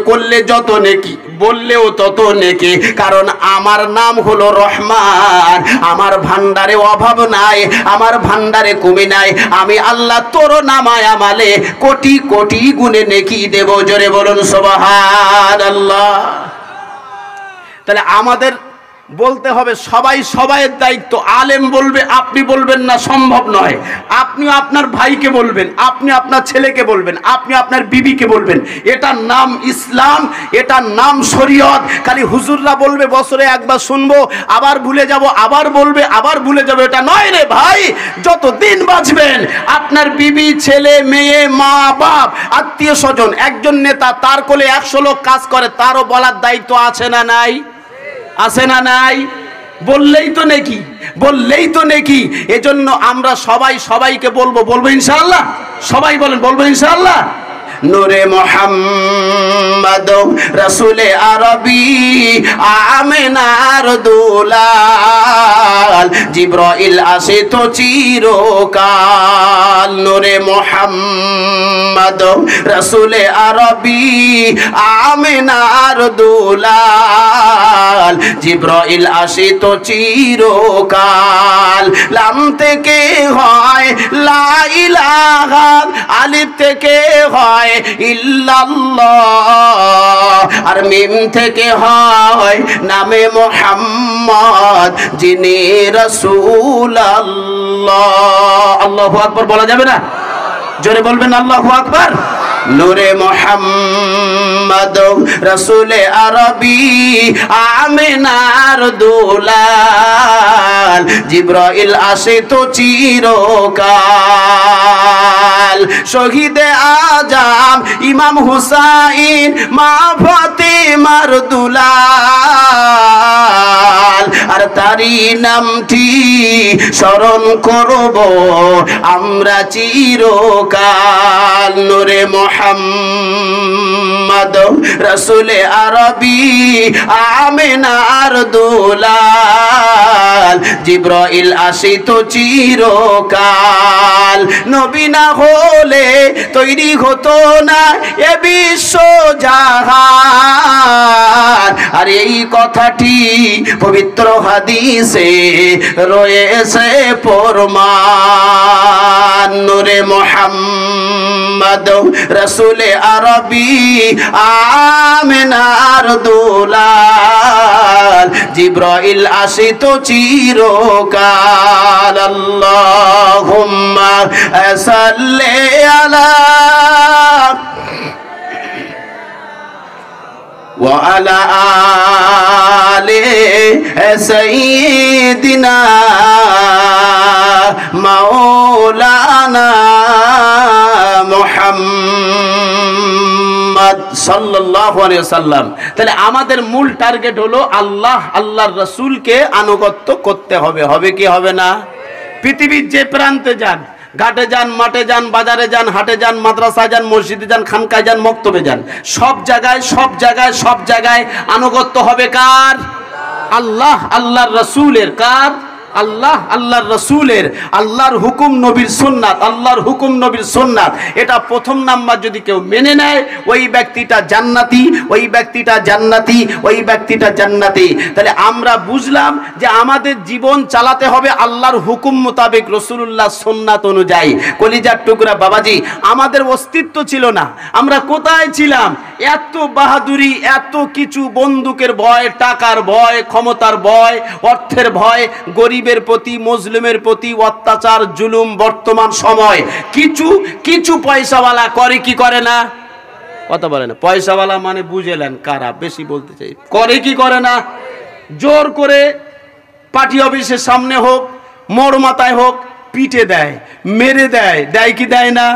করলে যত নেকি, বললেও তত নেকি। কারণ আমার নাম হলো রহমান, আমার ভান্ডারে অভাব নাই, আমার ভান্ডারে কমি নাই। আমি আল্লাহ তোর নামায় আমালে কোটি কোটি গুণে নেকি দেব। জোরে বলুন সুবহানাল্লাহ। তাহলে আমাদের বলতে হবে, সবাইয়ের দায়িত্ব। আলেম বলবে, আপনি বলবেন না, সম্ভব নয়। আপনিও আপনার ভাইকে বলবেন, আপনি আপনার ছেলেকে বলবেন, আপনি আপনার বিবিকে বলবেন। এটার নাম ইসলাম, এটার নাম শরীয়ত। খালি হুজুররা বলবে, বছরে একবার শুনবো, আবার ভুলে যাব, আবার বলবে, আবার ভুলে যাব, এটা নয় রে ভাই। যতদিন বাঁচবেন, আপনার বিবি, ছেলে, মেয়ে, মা বাপ, আত্মীয় স্বজন, একজন নেতা, তার কোলে 100 লোক কাজ করে, তারও বলার দায়িত্ব আছে না নাই? আছে না নাই? বললেই তো নেকি। এজন্য আমরা সবাইকে বলবো ইনশাআল্লাহ। সবাই বলেন, বলবো ইনশাআল্লাহ। নূরে মুহাম্মদ রাসূলে আরবি আমিনার দুলাল, জিবরাইল আসে তো চিরকাল। নূরে মুহাম্মদ রাসূলে আরবি আমিনার দুলাল, জিবরাইল আসে তো চিরকাল। লাম থেকে হয় লা ইলাহা, আলিফ থেকে হয় ইল্লাল্লাহ, আর মিম থেকে হয় নামে মুহাম্মদ যিনি রাসূলুল্লাহ। আল্লাহু আকবার বলা যাবে না? জোরে বলবেন আল্লাহু আকবার। নূরে মুহাম্মদ রাসূলে আরবি আমিনার দুলাল, জিবরাইল আসে তো চিরকাল। শহীদে আজম ইমাম হুসাইন মা ফাতেমার দুলাল, আর তারি নামটি স্মরণ করব আমরা চিরকাল। নূরে মুহাম্মদ রাসূলে আরবি আমিনার দুলাল, জিবরাইল আসে তো চিরকাল। নবী না হলে তৈরি হতো না এ বিশ্ব জাহান, আর এই কথাটি পবিত্র হাদিসে রয়েছে প্রমাণ। নূরে মুহাম্মদ রাসূলে আরবি আমিনার দুলাল, জিবরাইল আসে তো চিরকাল। আল্লাহুম্মা সাল্লি আলা ওয়া আলা আলি সাইয়্যিদিনা মাওলানা মুহাম্মদ সাল্লাল্লাহু আলাইহি ওয়াসাল্লাম। তাহলে আমাদের মূল টার্গেট হলো আল্লাহ, আল্লাহর রাসূলকে আনুগত্য করতে হবে। হবে কি হবে না? পৃথিবীর যে প্রান্তে যান, ঘাটে যান, মাঠে যান, বাজারে যান, হাটে যান, মাদ্রাসায় যান, মসজিদে যান, খানকায় যান, মক্তবে যান, সব জায়গায় সব জায়গায় সব জায়গায় আনুগত্য হবে কার? আল্লাহ, আল্লাহর রাসূলের। কার? আল্লাহ, আল্লাহর রাসূলের। আল্লাহর হুকুম নবীর সুন্নাত, আল্লাহর হুকুম নবীর সুন্নাত, এটা প্রথম নাম্বার যদি কেউ মেনে নেয় ওই ব্যক্তিটা জান্নাতি, ওই ব্যক্তিটা জান্নাতি, ওই ব্যক্তিটা জান্নাতি। তাহলে আমরা বুঝলাম যে আমাদের জীবন চালাতে হবে আল্লাহর হুকুম মোতাবেক, রাসূলুল্লাহ সুন্নাত অনুযায়ী। কলিজার টুকরা বাবাজি, আমাদের অস্তিত্ব ছিল না, আমরা কোথায় ছিলাম? এত বাহাদুরি, এত কিছু, বন্দুকের ভয়, টাকার ভয়, ক্ষমতার ভয়, অর্থের ভয়, গরিবের প্রতি, মুসলিমের প্রতি অত্যাচার, জুলুম। বর্তমান সময় কিছু কিছু পয়সাওয়ালা করে কি করে না? কথা বলে না। পয়সাওয়ালা মানে বুঝেলেন কারা, বেশি বলতে চাই। করে কি করে না? জোর করে পার্টি অফিসের সামনে হোক, মোড় মাথায় হোক, পিটে দেয়, মেরে দেয়। দেয় কি দেয় না?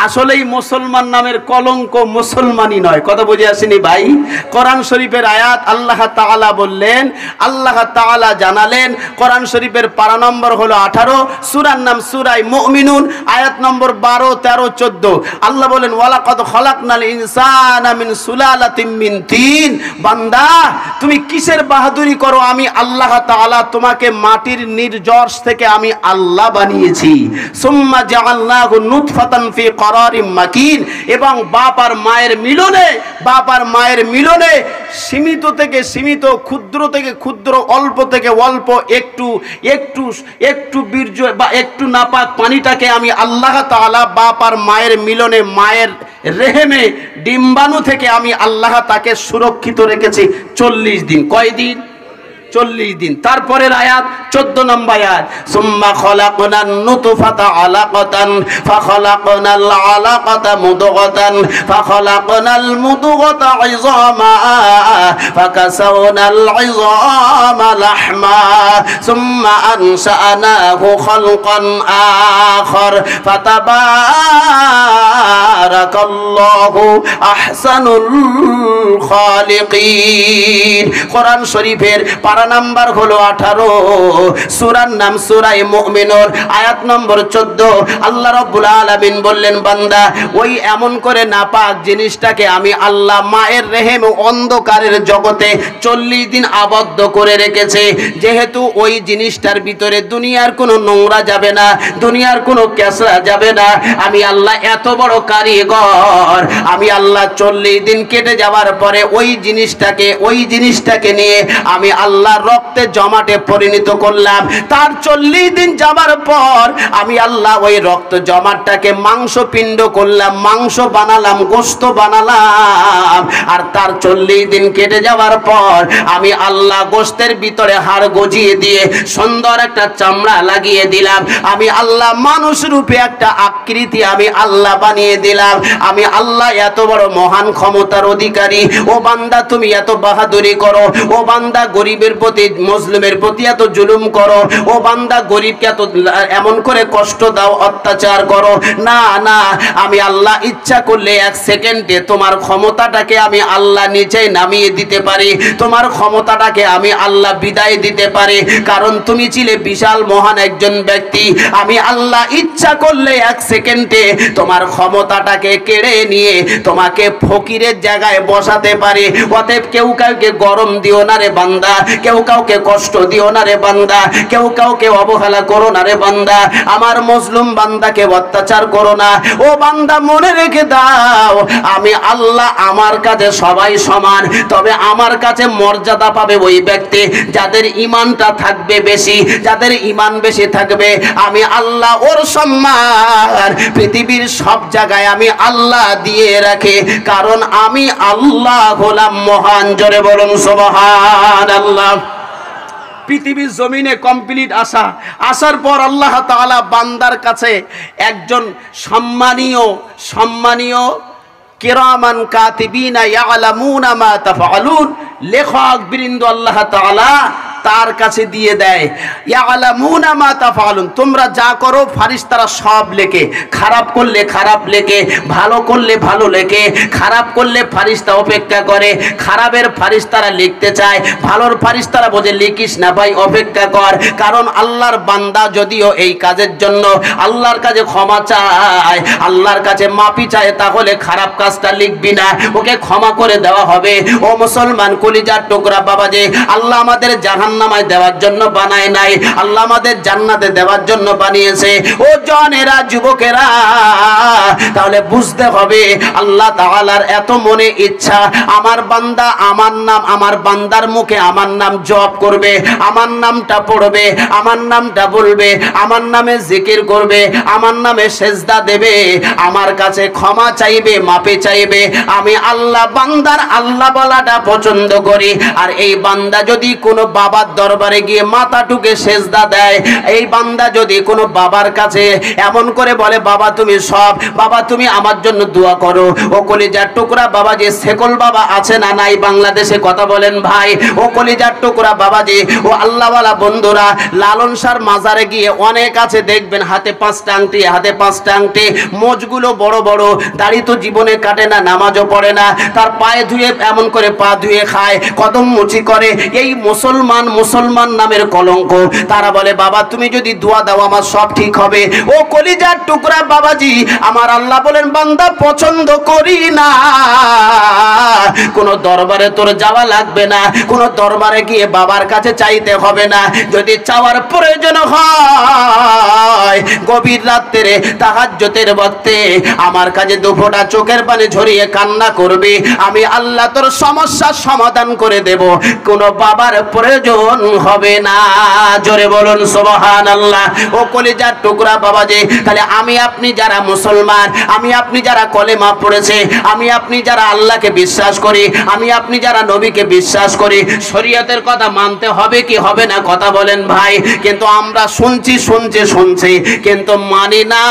আসলেই মুসলমান নামের কলঙ্ক মুসলমানই নয়। কথা বুঝে আসেনি ভাই? কোরআন শরীফের আয়াত আল্লাহ তাআলা বললেন, আল্লাহ তাআলা জানালেন, কোরআন শরীফের পারা নম্বর হলো 18, সূরার নাম সূরা মুমিনুন, আয়াত নম্বর 12, 13, 14। আল্লাহ বলেন, ওয়ালাকাদ খলাকনাল ইনসানা মিন সুলালাতিন মিন তিন। বান্দা, তুমি কিসের বাহাদুরি করো? আমি আল্লাহ তাআলা তোমাকে মাটির নির্জর্ষ থেকে আমি আল্লাহ বানিয়েছি। সুম্মা জাআলনাহু নুতফাতান ফি করারিম মাকিন। এবং বাপ আর মায়ের মিলনে, বাপ আর মায়ের মিলনে সীমিত থেকে সীমিত, ক্ষুদ্র থেকে ক্ষুদ্র, অল্প থেকে অল্প, একটু একটু একটু বীর্য বা একটু নাপাক পানিটাকে আমি আল্লাহ তাআলা বাপ আর মায়ের মিলনে, মায়ের রেহেমে, ডিম্বাণু থেকে আমি আল্লাহ তাকে সুরক্ষিত রেখেছি 40 দিন। কয়দিন? 40 দিন। তারপরের আয়াত 14 নম্বর আয়াত, সুম্মা খলাকনান নুতফাতা আলাকাতান ফাখলাকনাল আলাকাতা মুদগাতান ফাখলাকনাল মুদগাতা ইযামা ফাকাসাওনাল ইযামা লাহমা সুম্মা আনশানাহু খালকান আখার ফাতাবারাকাল্লাহু আহসানুল খালিকিন। কোরআন শরীফের পারা পারা নাম্বার হলো 18, সূরার নাম সূরা মুমিনুন, আয়াত নম্বর 14। আল্লাহ রাব্বুল আলামিন বললেন, বান্দা ওই এমন করে নাপাক জিনিসটাকে আমি আল্লাহ মায়ের রেহেম অন্ধকারের জগতে 40 দিন আবদ্ধ করে রেখেছে। যেহেতু ওই জিনিসটার ভিতরে দুনিয়ার কোনো নোংরা যাবে না, দুনিয়ার কোনো কেঁচড়া যাবে না, আমি আল্লাহ এত বড় কারিগর। আমি আল্লাহ 40 দিন কেটে যাওয়ার পরে ওই জিনিসটাকে নিয়ে আমি আল্লাহ রক্তে জমাটে পরিণত করলাম। তার 40 দিন যাবার পর আমি আল্লাহ ওই রক্ত জমাটটাকে মাংস পিণ্ড করলাম, মাংস বানালাম, গোশত বানালাম। আর তার 40 দিন কেটে যাওয়ার পর আমি আল্লাহ গোশতের ভিতরে হাড় গজিয়ে দিয়ে সুন্দর একটা চামড়া লাগিয়ে দিলাম। আমি আল্লাহ মানুষ রূপে একটা আকৃতি আমি আল্লাহ বানিয়ে দিলাম। আমি আল্লাহ এত বড় মহান ক্ষমতার অধিকারী। ও বান্দা তুমি এত বাহাদুরি করো, ও বান্দা গরিবের প্রতি মুসলিমের প্রতি এত জুলুম করো, ও বান্দা গরিবকে এত এমন করে কষ্ট দাও, অত্যাচার করো। না না, আমি আল্লাহ ইচ্ছা করলে 1 সেকেন্ডে তোমার ক্ষমতাটাকে আমি আল্লাহ নিচেই নামিয়ে দিতে পারি, তোমার ক্ষমতাটাকে আমি আল্লাহ বিদায় দিতে পারি। কারণ তুমি ছিলে বিশাল মহান একজন ব্যক্তি। আমি আল্লাহ ইচ্ছা করলে 1 সেকেন্ডে তোমার ক্ষমতাটাকে কেড়ে নিয়ে তোমাকে ফকিরের জায়গায় বসাতে পারি। অতএব কেউ কাউকে গরম দিও না রে বান্দা, কেউ কাউকে কষ্ট দিও না রে বান্দা, কেউ কাউকে অবহেলা করো না রে বান্দা, আমার মজলুম বান্দাকে অত্যাচার করো না। ও বান্দা মনে রেখে দাও, আমি আল্লাহ আমার কাছে সবাই সমান, তবে আমার কাছে মর্যাদা পাবে ওই ব্যক্তি যাদের ঈমানটা থাকবে বেশি, যাদের ঈমান বেশি থাকবে। আমি আল্লাহ ওর সম্মান পৃথিবীর সব জায়গায় আমি আল্লাহ দিয়ে রাখি, কারণ আমি আল্লাহ হলাম মহান। জোরে বলুন সুবহানাল্লাহ। পৃথিবীর জমিনে কমপ্লিট আসার পর আল্লাহ তাআলা বান্দার কাছে একজন সম্মানীয় কিরামান কাতিবিনা ইয়ালামুনা মা তাফআলুন লেখক বৃন্দ আল্লাহ তাআলা তার কাছে দিয়ে দেয়। ইয়ালামুনা মা তাফআলুন, তোমরা যা করো ফারিস্তারা সব লেখে। খারাপ করলে খারাপ লেখে, ভালো করলে ভালো লেখে। খারাপ করলে ফারিস্তা অপেক্ষা করে, খারাপের ফারিস্তারা লিখতে চায়, ভালোর ফারিস্তারা বোঝে লিখিস না ভাই, অপেক্ষা কর। কারণ আল্লাহর বান্দা যদিও এই কাজের জন্য আল্লাহর কাছে ক্ষমা চায়, আল্লাহর কাছে মাপি চায়, তাহলে খারাপ কাজটা লিখবি না, ওকে ক্ষমা করে দেওয়া হবে। ও মুসলমান কলিজার টুকরা বাবাজি, আল্লাহ আমাদের জাহান্নামায় দেওয়ার জন্য বানায় নাই, আল্লাহ আমাদের জান্নাতে দেওয়ার জন্য বানিয়েছে। ও জনেরা, যুবকেরা, তাহলে বুঝতে হবে আল্লাহ তাআলার এত মনে ইচ্ছা আমার বান্দা আমার বান্দার মুখে আমার নাম জপ করবে, আমার নামটা পড়বে, আমার নামটা বলবে, আমার নামে জিকির করবে, আমার নামে সেজদা দেবে, আমার কাছে ক্ষমা চাইবে, মাপে চাইবে। আমি আল্লাহ বান্দার আল্লাহ বলাটা পছন্দ করি। আর এই বান্দা যদি কোনো বাবার দরবারে গিয়ে মাথা টুকে সেজদা দেয়, এই বান্দা যদি কোনো বাবার কাছে এমন করে বলে, বাবা তুমি সব, বাবা তুমি আমার জন্য দোয়া করো। ও কলিজার টুকরা বাবাজি, শেকল বাবা আছে না নাই বাংলাদেশে? কথা বলেন ভাই। ও কলিজার টুকরা বাবাজি, ও আল্লাহওয়ালা বন্ধুরা, লালন শাহর মাজারে গিয়ে অনেক আছে দেখবেন হাতে 5টা আংটি, হাতে 5টা আংটি, মোজগুলো বড় বড়, দাড়ি তো জীবনে কাটে না, নামাজও পড়ে না, তার পায়ে ধুয়ে এমন করে পা ধুয়ে খায়, কদম মুচি করে। এই মুসলমান নামের কলঙ্ক। তারা বলে বাবা তুমি যদি দোয়া দাও আমার সব ঠিক হবে। ও কলিজার টুকরা বাবাজি, আমার আল্লাহ বলেন বান্দা পছন্দ করি না। কোন দরবারে তোর যাওয়া লাগবে না, কোন দরবারে গিয়ে বাবার কাছে চাইতে হবে না। যদি চাওয়ার প্রয়োজন হয় গভীর রাত্রে তাহাজ্জুদের ওয়াক্তে আমার কাছে 2 ফোঁটা চোখের পানি ঝরিয়ে কান্না করবি, আমি আল্লাহ তোর সমস্যার সমাধান করে দেব, কোন বাবার প্রয়োজন হবে না। জোরে বলুন সুবহানাল্লাহ। ও কলিজার টুকরা বাবাজি, তাহলে আমি আপনি যারা মুসলমান, আমি আপনি যারা কলেমা পড়েছে, আমি আপনি যারা আল্লাহকে বিশ্বাস করি, আমি আপনি যারা নবীকে বিশ্বাস করি, শরীয়তের কথা মানতে হবে কি হবে না? কথা বলেন ভাই। কিন্তু আমরা শুনছি কিন্তু মানি না।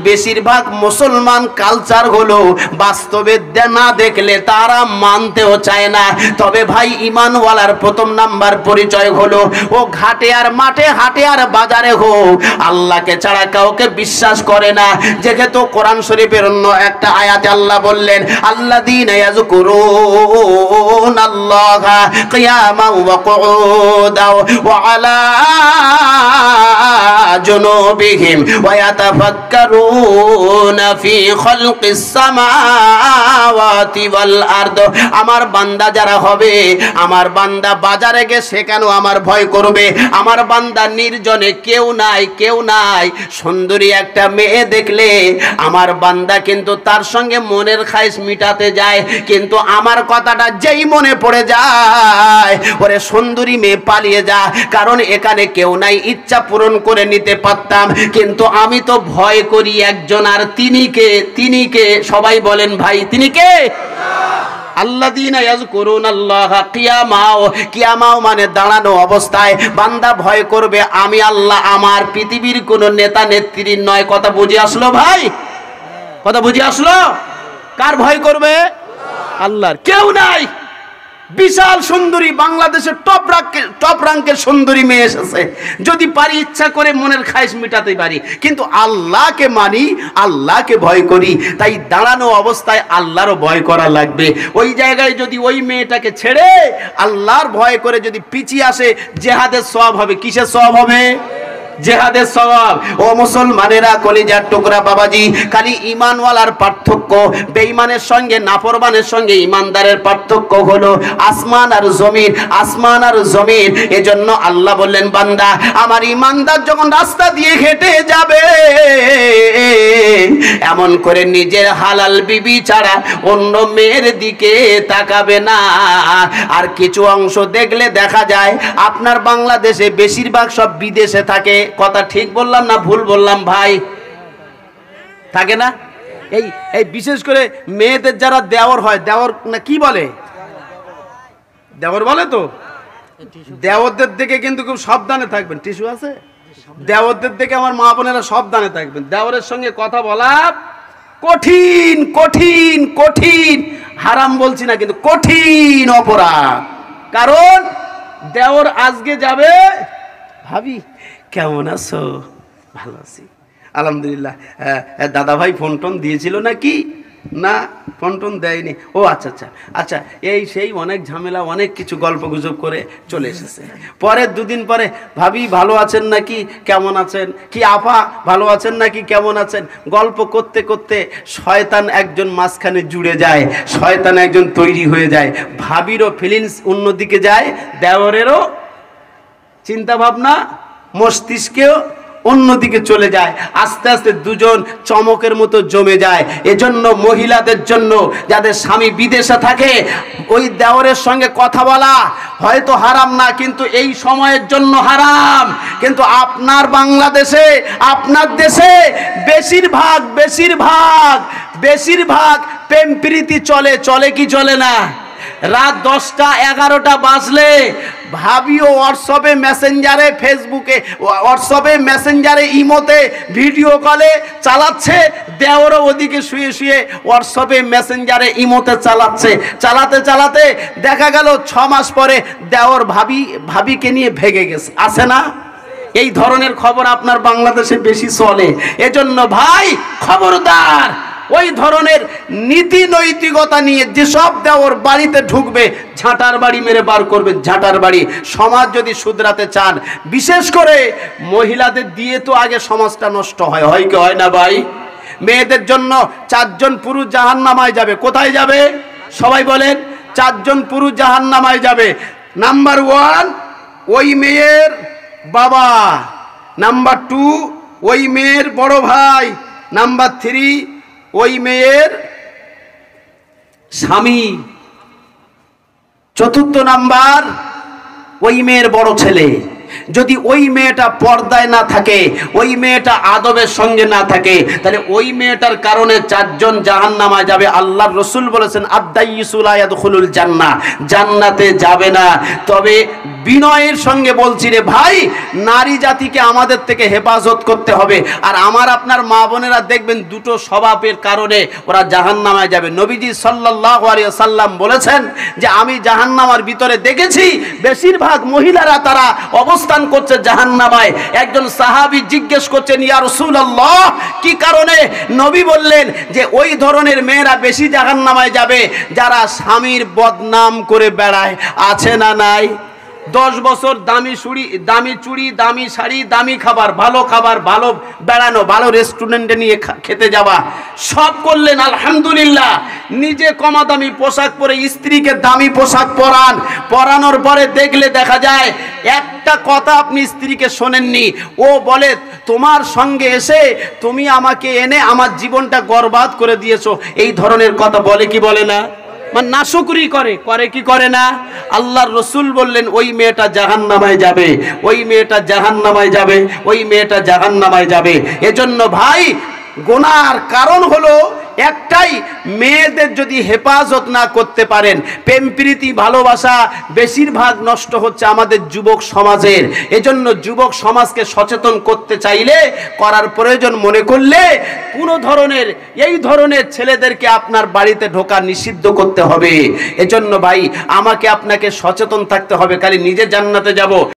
বেশিরভাগ মুসলমান কালচার হলো বাস্তবে না দেখলে তারা মানতেও চায় না। তবে ভাই ঈমানওয়ালার প্রথম নাম্বার পরিচয় হলো। ও ঘাটে আর মাঠে, হাটে আর বাজারে হোক, আল্লাহকে ছাড়া কাউকে বিশ্বাস করে না। যেহেতু কোরআন শরীফের অন্য একটা আয়াতে আল্লাহ বললেন, আল্লাযীনা ইয়াযকুরুনাল্লাহা কিয়ামান ওয়া কুউদাও ওয়া আলা জুনুবিহিম ওয়া ইয়াতাফাক্কারুনা ফি খালকিস সামাওয়াতি ওয়াল আরদ। আমার বান্দা যারা হবে, আমার বান্দা বাজারে গেছে কেন আমার ভয় করবে? আমার বান্দা নির্জনে, কেউ নাই, কেউ নাই, সুন্দরী একটা মেয়ে দেখলে আমার বান্দা কিন্তু তার সঙ্গে মনের খায়েশ মিটাতে যায়। কিন্তু আমার কথাটা যেই মনে পড়ে যায়, ওরে সুন্দরী মেয়ে পালিয়ে যা, কারণ এখানে কেউ নাই, ইচ্ছা পূরণ করে নিতে পারতাম। কিন্তু আমি তো ভয় করি একজন, আর তিনি কে? তিনি কে? সবাই বলেন ভাই, তিনি কে? আল্লাযীনা ইয়াযকুরুনাল্লাহা কিয়ামাও, কিয়ামাও মানে দাঁড়ানো অবস্থায় বান্দা ভয় করবে আমি আল্লাহ, আমার পৃথিবীর কোন নেতা নেত্রী নয়। কথা বুঝে আসলো ভাই? কথা বুঝে আসলো? কার ভয় করবে? আল্লাহর। কেউ নাই, বিশাল সুন্দরী, বাংলাদেশের টপ রাঙ্কের সুন্দরী মেয়ে এসেছে, যদি পারি ইচ্ছা করে মনের খায়েশ মিটাতে পারি, কিন্তু আল্লাহকে মানি, আল্লাহকে ভয় করি, তাই দাঁড়ানো অবস্থায় আল্লাহরও ভয় করা লাগবে। ওই জায়গায় যদি ওই মেয়েটাকে ছেড়ে আল্লাহর ভয় করে যদি পিছিয়ে আসে, জিহাদের সওয়াব হবে। কিসের সওয়াব হবে? জিহাদের সওয়াব। ও মুসলমানেরা, কলিজার টুকরা বাবাজি, খালি ঈমানওয়ালার পার্থক্য, বেঈমানের সঙ্গে নাফরমানের সঙ্গে ঈমানদারের পার্থক্য হলো আসমান আর জমিন, আসমান আর জমিন। এজন্য আল্লাহ বললেন, বান্দা আমার ঈমানদার যখন রাস্তা দিয়ে হেঁটে যাবে, এমন করে নিজের হালাল বিবি ছাড়া অন্য মেয়ের দিকে তাকাবে না। আর কিছু অংশ দেখলে দেখা যায় আপনার বাংলাদেশে বেশিরভাগ সব বিদেশে থাকে। কথা ঠিক বললাম না ভুল বললাম ভাই? থাকে না? এই বিশেষ করে মেয়েদের যারা দেওর হয়, দেওর না কি বলে, দেওর বলে তো, দেওরদের দিকে কিন্তু খুব সাবধানে থাকবেন। টিস্যু আছে? দেওরদের দিকে আমার মা বোনেরা সাবধানে থাকবেন। দেওরের সঙ্গে কথা বলা কঠিন, কঠিন, কঠিন। হারাম বলছি না, কিন্তু কঠিন অপরাধ। কারণ দেওর আজকে যাবে, ভাবি কেমন আছো? ভালো আছি আলহামদুলিল্লাহ। দাদা ভাই ফোন টোন দিয়েছিল নাকি? না, ফোন টোন দেয়নি। ও আচ্ছা আচ্ছা আচ্ছা, এই সেই অনেক ঝামেলা, অনেক কিছু গল্প গুজব করে চলে এসেছে। পরে দুদিন পরে, ভাবি ভালো আছেন নাকি, কেমন আছেন, কি আপা ভালো আছেন নাকি, কেমন আছেন, গল্প করতে করতে শয়তান একজন মাঝখানে জুড়ে যায়, শয়তান একজন তৈরি হয়ে যায়। ভাবিরও ফিলিংস অন্যদিকে যায়, দেওরেরও চিন্তা ভাবনা মস্তিষ্কেও অন্যদিকে চলে যায়। আস্তে আস্তে দুজন চমকের মতো জমে যায়। এজন্য মহিলাদের জন্য, যাদের স্বামী বিদেশে থাকে, ওই দেওরের সঙ্গে কথা বলা হয়তো হারাম না, কিন্তু এই সময়ের জন্য হারাম। কিন্তু আপনার বাংলাদেশে, আপনার দেশে বেশিরভাগ বেশিরভাগ বেশিরভাগ প্রেম প্রীতি চলে। চলে কি চলে না? রাত 10টা 11টা বাজলে ভাবিও হোয়াটসঅ্যাপে, মেসেঞ্জারে, ফেসবুকে, হোয়াটসঅ্যাপে, মেসেঞ্জারে, ইমোতে ভিডিও কলে চালাচ্ছে, দেওরও ওদিকে শুয়ে শুয়ে হোয়াটসঅ্যাপে, মেসেঞ্জারে, ইমোতে চালাচ্ছে। চালাতে চালাতে দেখা গেল 6 মাস পরে দেওর ভাবিকে নিয়ে ভেগে গেছে। আছে না? এই ধরনের খবর আপনার বাংলাদেশে বেশি চলে। এজন্য ভাই খবরদার, ওই ধরনের নীতি নৈতিকতা নিয়ে যেসব দেওর বাড়িতে ঢুকবে, ঝাঁটার বাড়ি মেরে বার করবে, ঝাঁটার বাড়ি। সমাজ যদি শুধরাতে চান, বিশেষ করে মহিলাদের দিয়ে তো আগে সমাজটা নষ্ট হয়। হয় কি হয় না ভাই? মেয়েদের জন্য 4 জন পুরুষ জাহান্নামায় যাবে। কোথায় যাবে? সবাই বলেন। 4 জন পুরুষ জাহান্নামায় যাবে। নাম্বার 1 ওই মেয়ের বাবা, নাম্বার 2 ওই মেয়ের বড় ভাই, নাম্বার 3 ওই মেয়ের স্বামী, চতুর্থ নাম্বার ওই মেয়ের বড় ছেলে। যদি ওই মেয়েটা পর্দায় না থাকে, ওই মেয়েটা আদবের সঙ্গে না থাকে, তাহলে ওই মেয়েটার কারণে 4 জন জাহান্নামে যাবে। আল্লাহর রাসূল বলেছেন, আদ-দাইয়িসু লা ইয়াদখুলুল জান্নাহ, জান্নাতে যাবে না। তবে বিনয়ের সঙ্গে বলছি রে ভাই, নারী জাতিকে আমাদের থেকে হেফাজত করতে হবে। আর আমার আপনার মা বোনেরা দেখবেন দুটো স্বভাবের কারণে ওরা জাহান্নামায় যাবে। নবীজি সাল্লাল্লাহু আলাইহি ওয়াসাল্লাম বলেছেন যে আমি জাহান্নামার ভিতরে দেখেছি বেশিরভাগ মহিলারা তারা অবস্থান করছে জাহান্নামায়। একজন সাহাবী জিজ্ঞেস করছেন, ইয়া রাসূলুল্লাহ, কি কারণে? নবী বললেন যে ওই ধরনের মেয়েরা বেশি জাহান্নামায় যাবে যারা স্বামীর বদনাম করে বেড়ায়। আছে না নাই? 10 বছর দামি চুড়ি, দামি শাড়ি, দামি খাবার, ভালো বেড়ানো, ভালো রেস্টুরেন্টে নিয়ে খেতে যাওয়া, সব করলেন আলহামদুলিল্লাহ। নিজে কমা দামি পোশাক পরে স্ত্রীকে দামি পোশাক পরানোর পরে দেখলে দেখা যায় একটা কথা আপনি স্ত্রীকে শোনেননি। ও বলে তোমার সঙ্গে এসে তুমি আমাকে এনে আমার জীবনটা বরবাদ করে দিয়েছো, এই ধরনের কথা বলে কি বলে না? মানে নাশুকরি করে কি করে না? আল্লাহর রসুল বললেন ওই মেয়েটা জাহান্নামায় যাবে, ওই মেয়েটা জাহান্নামায় যাবে, ওই মেয়েটা জাহান্নামায় যাবে। এজন্য ভাই গুনার কারণ হলো একটাই, মেয়েদের যদি হেফাজত না করতে পারেন, প্রেম প্রীতি ভালোবাসা বেশিরভাগ নষ্ট হচ্ছে আমাদের যুবক সমাজের। এজন্য যুবক সমাজকে সচেতন করতে চাইলে, করার প্রয়োজন মনে করলে এই ধরনের ছেলেদেরকে আপনার বাড়িতে ঢোকা নিষিদ্ধ করতে হবে। এজন্য ভাই আমাকে আপনাকে সচেতন থাকতে হবে, খালি নিজে জান্নাতে যাব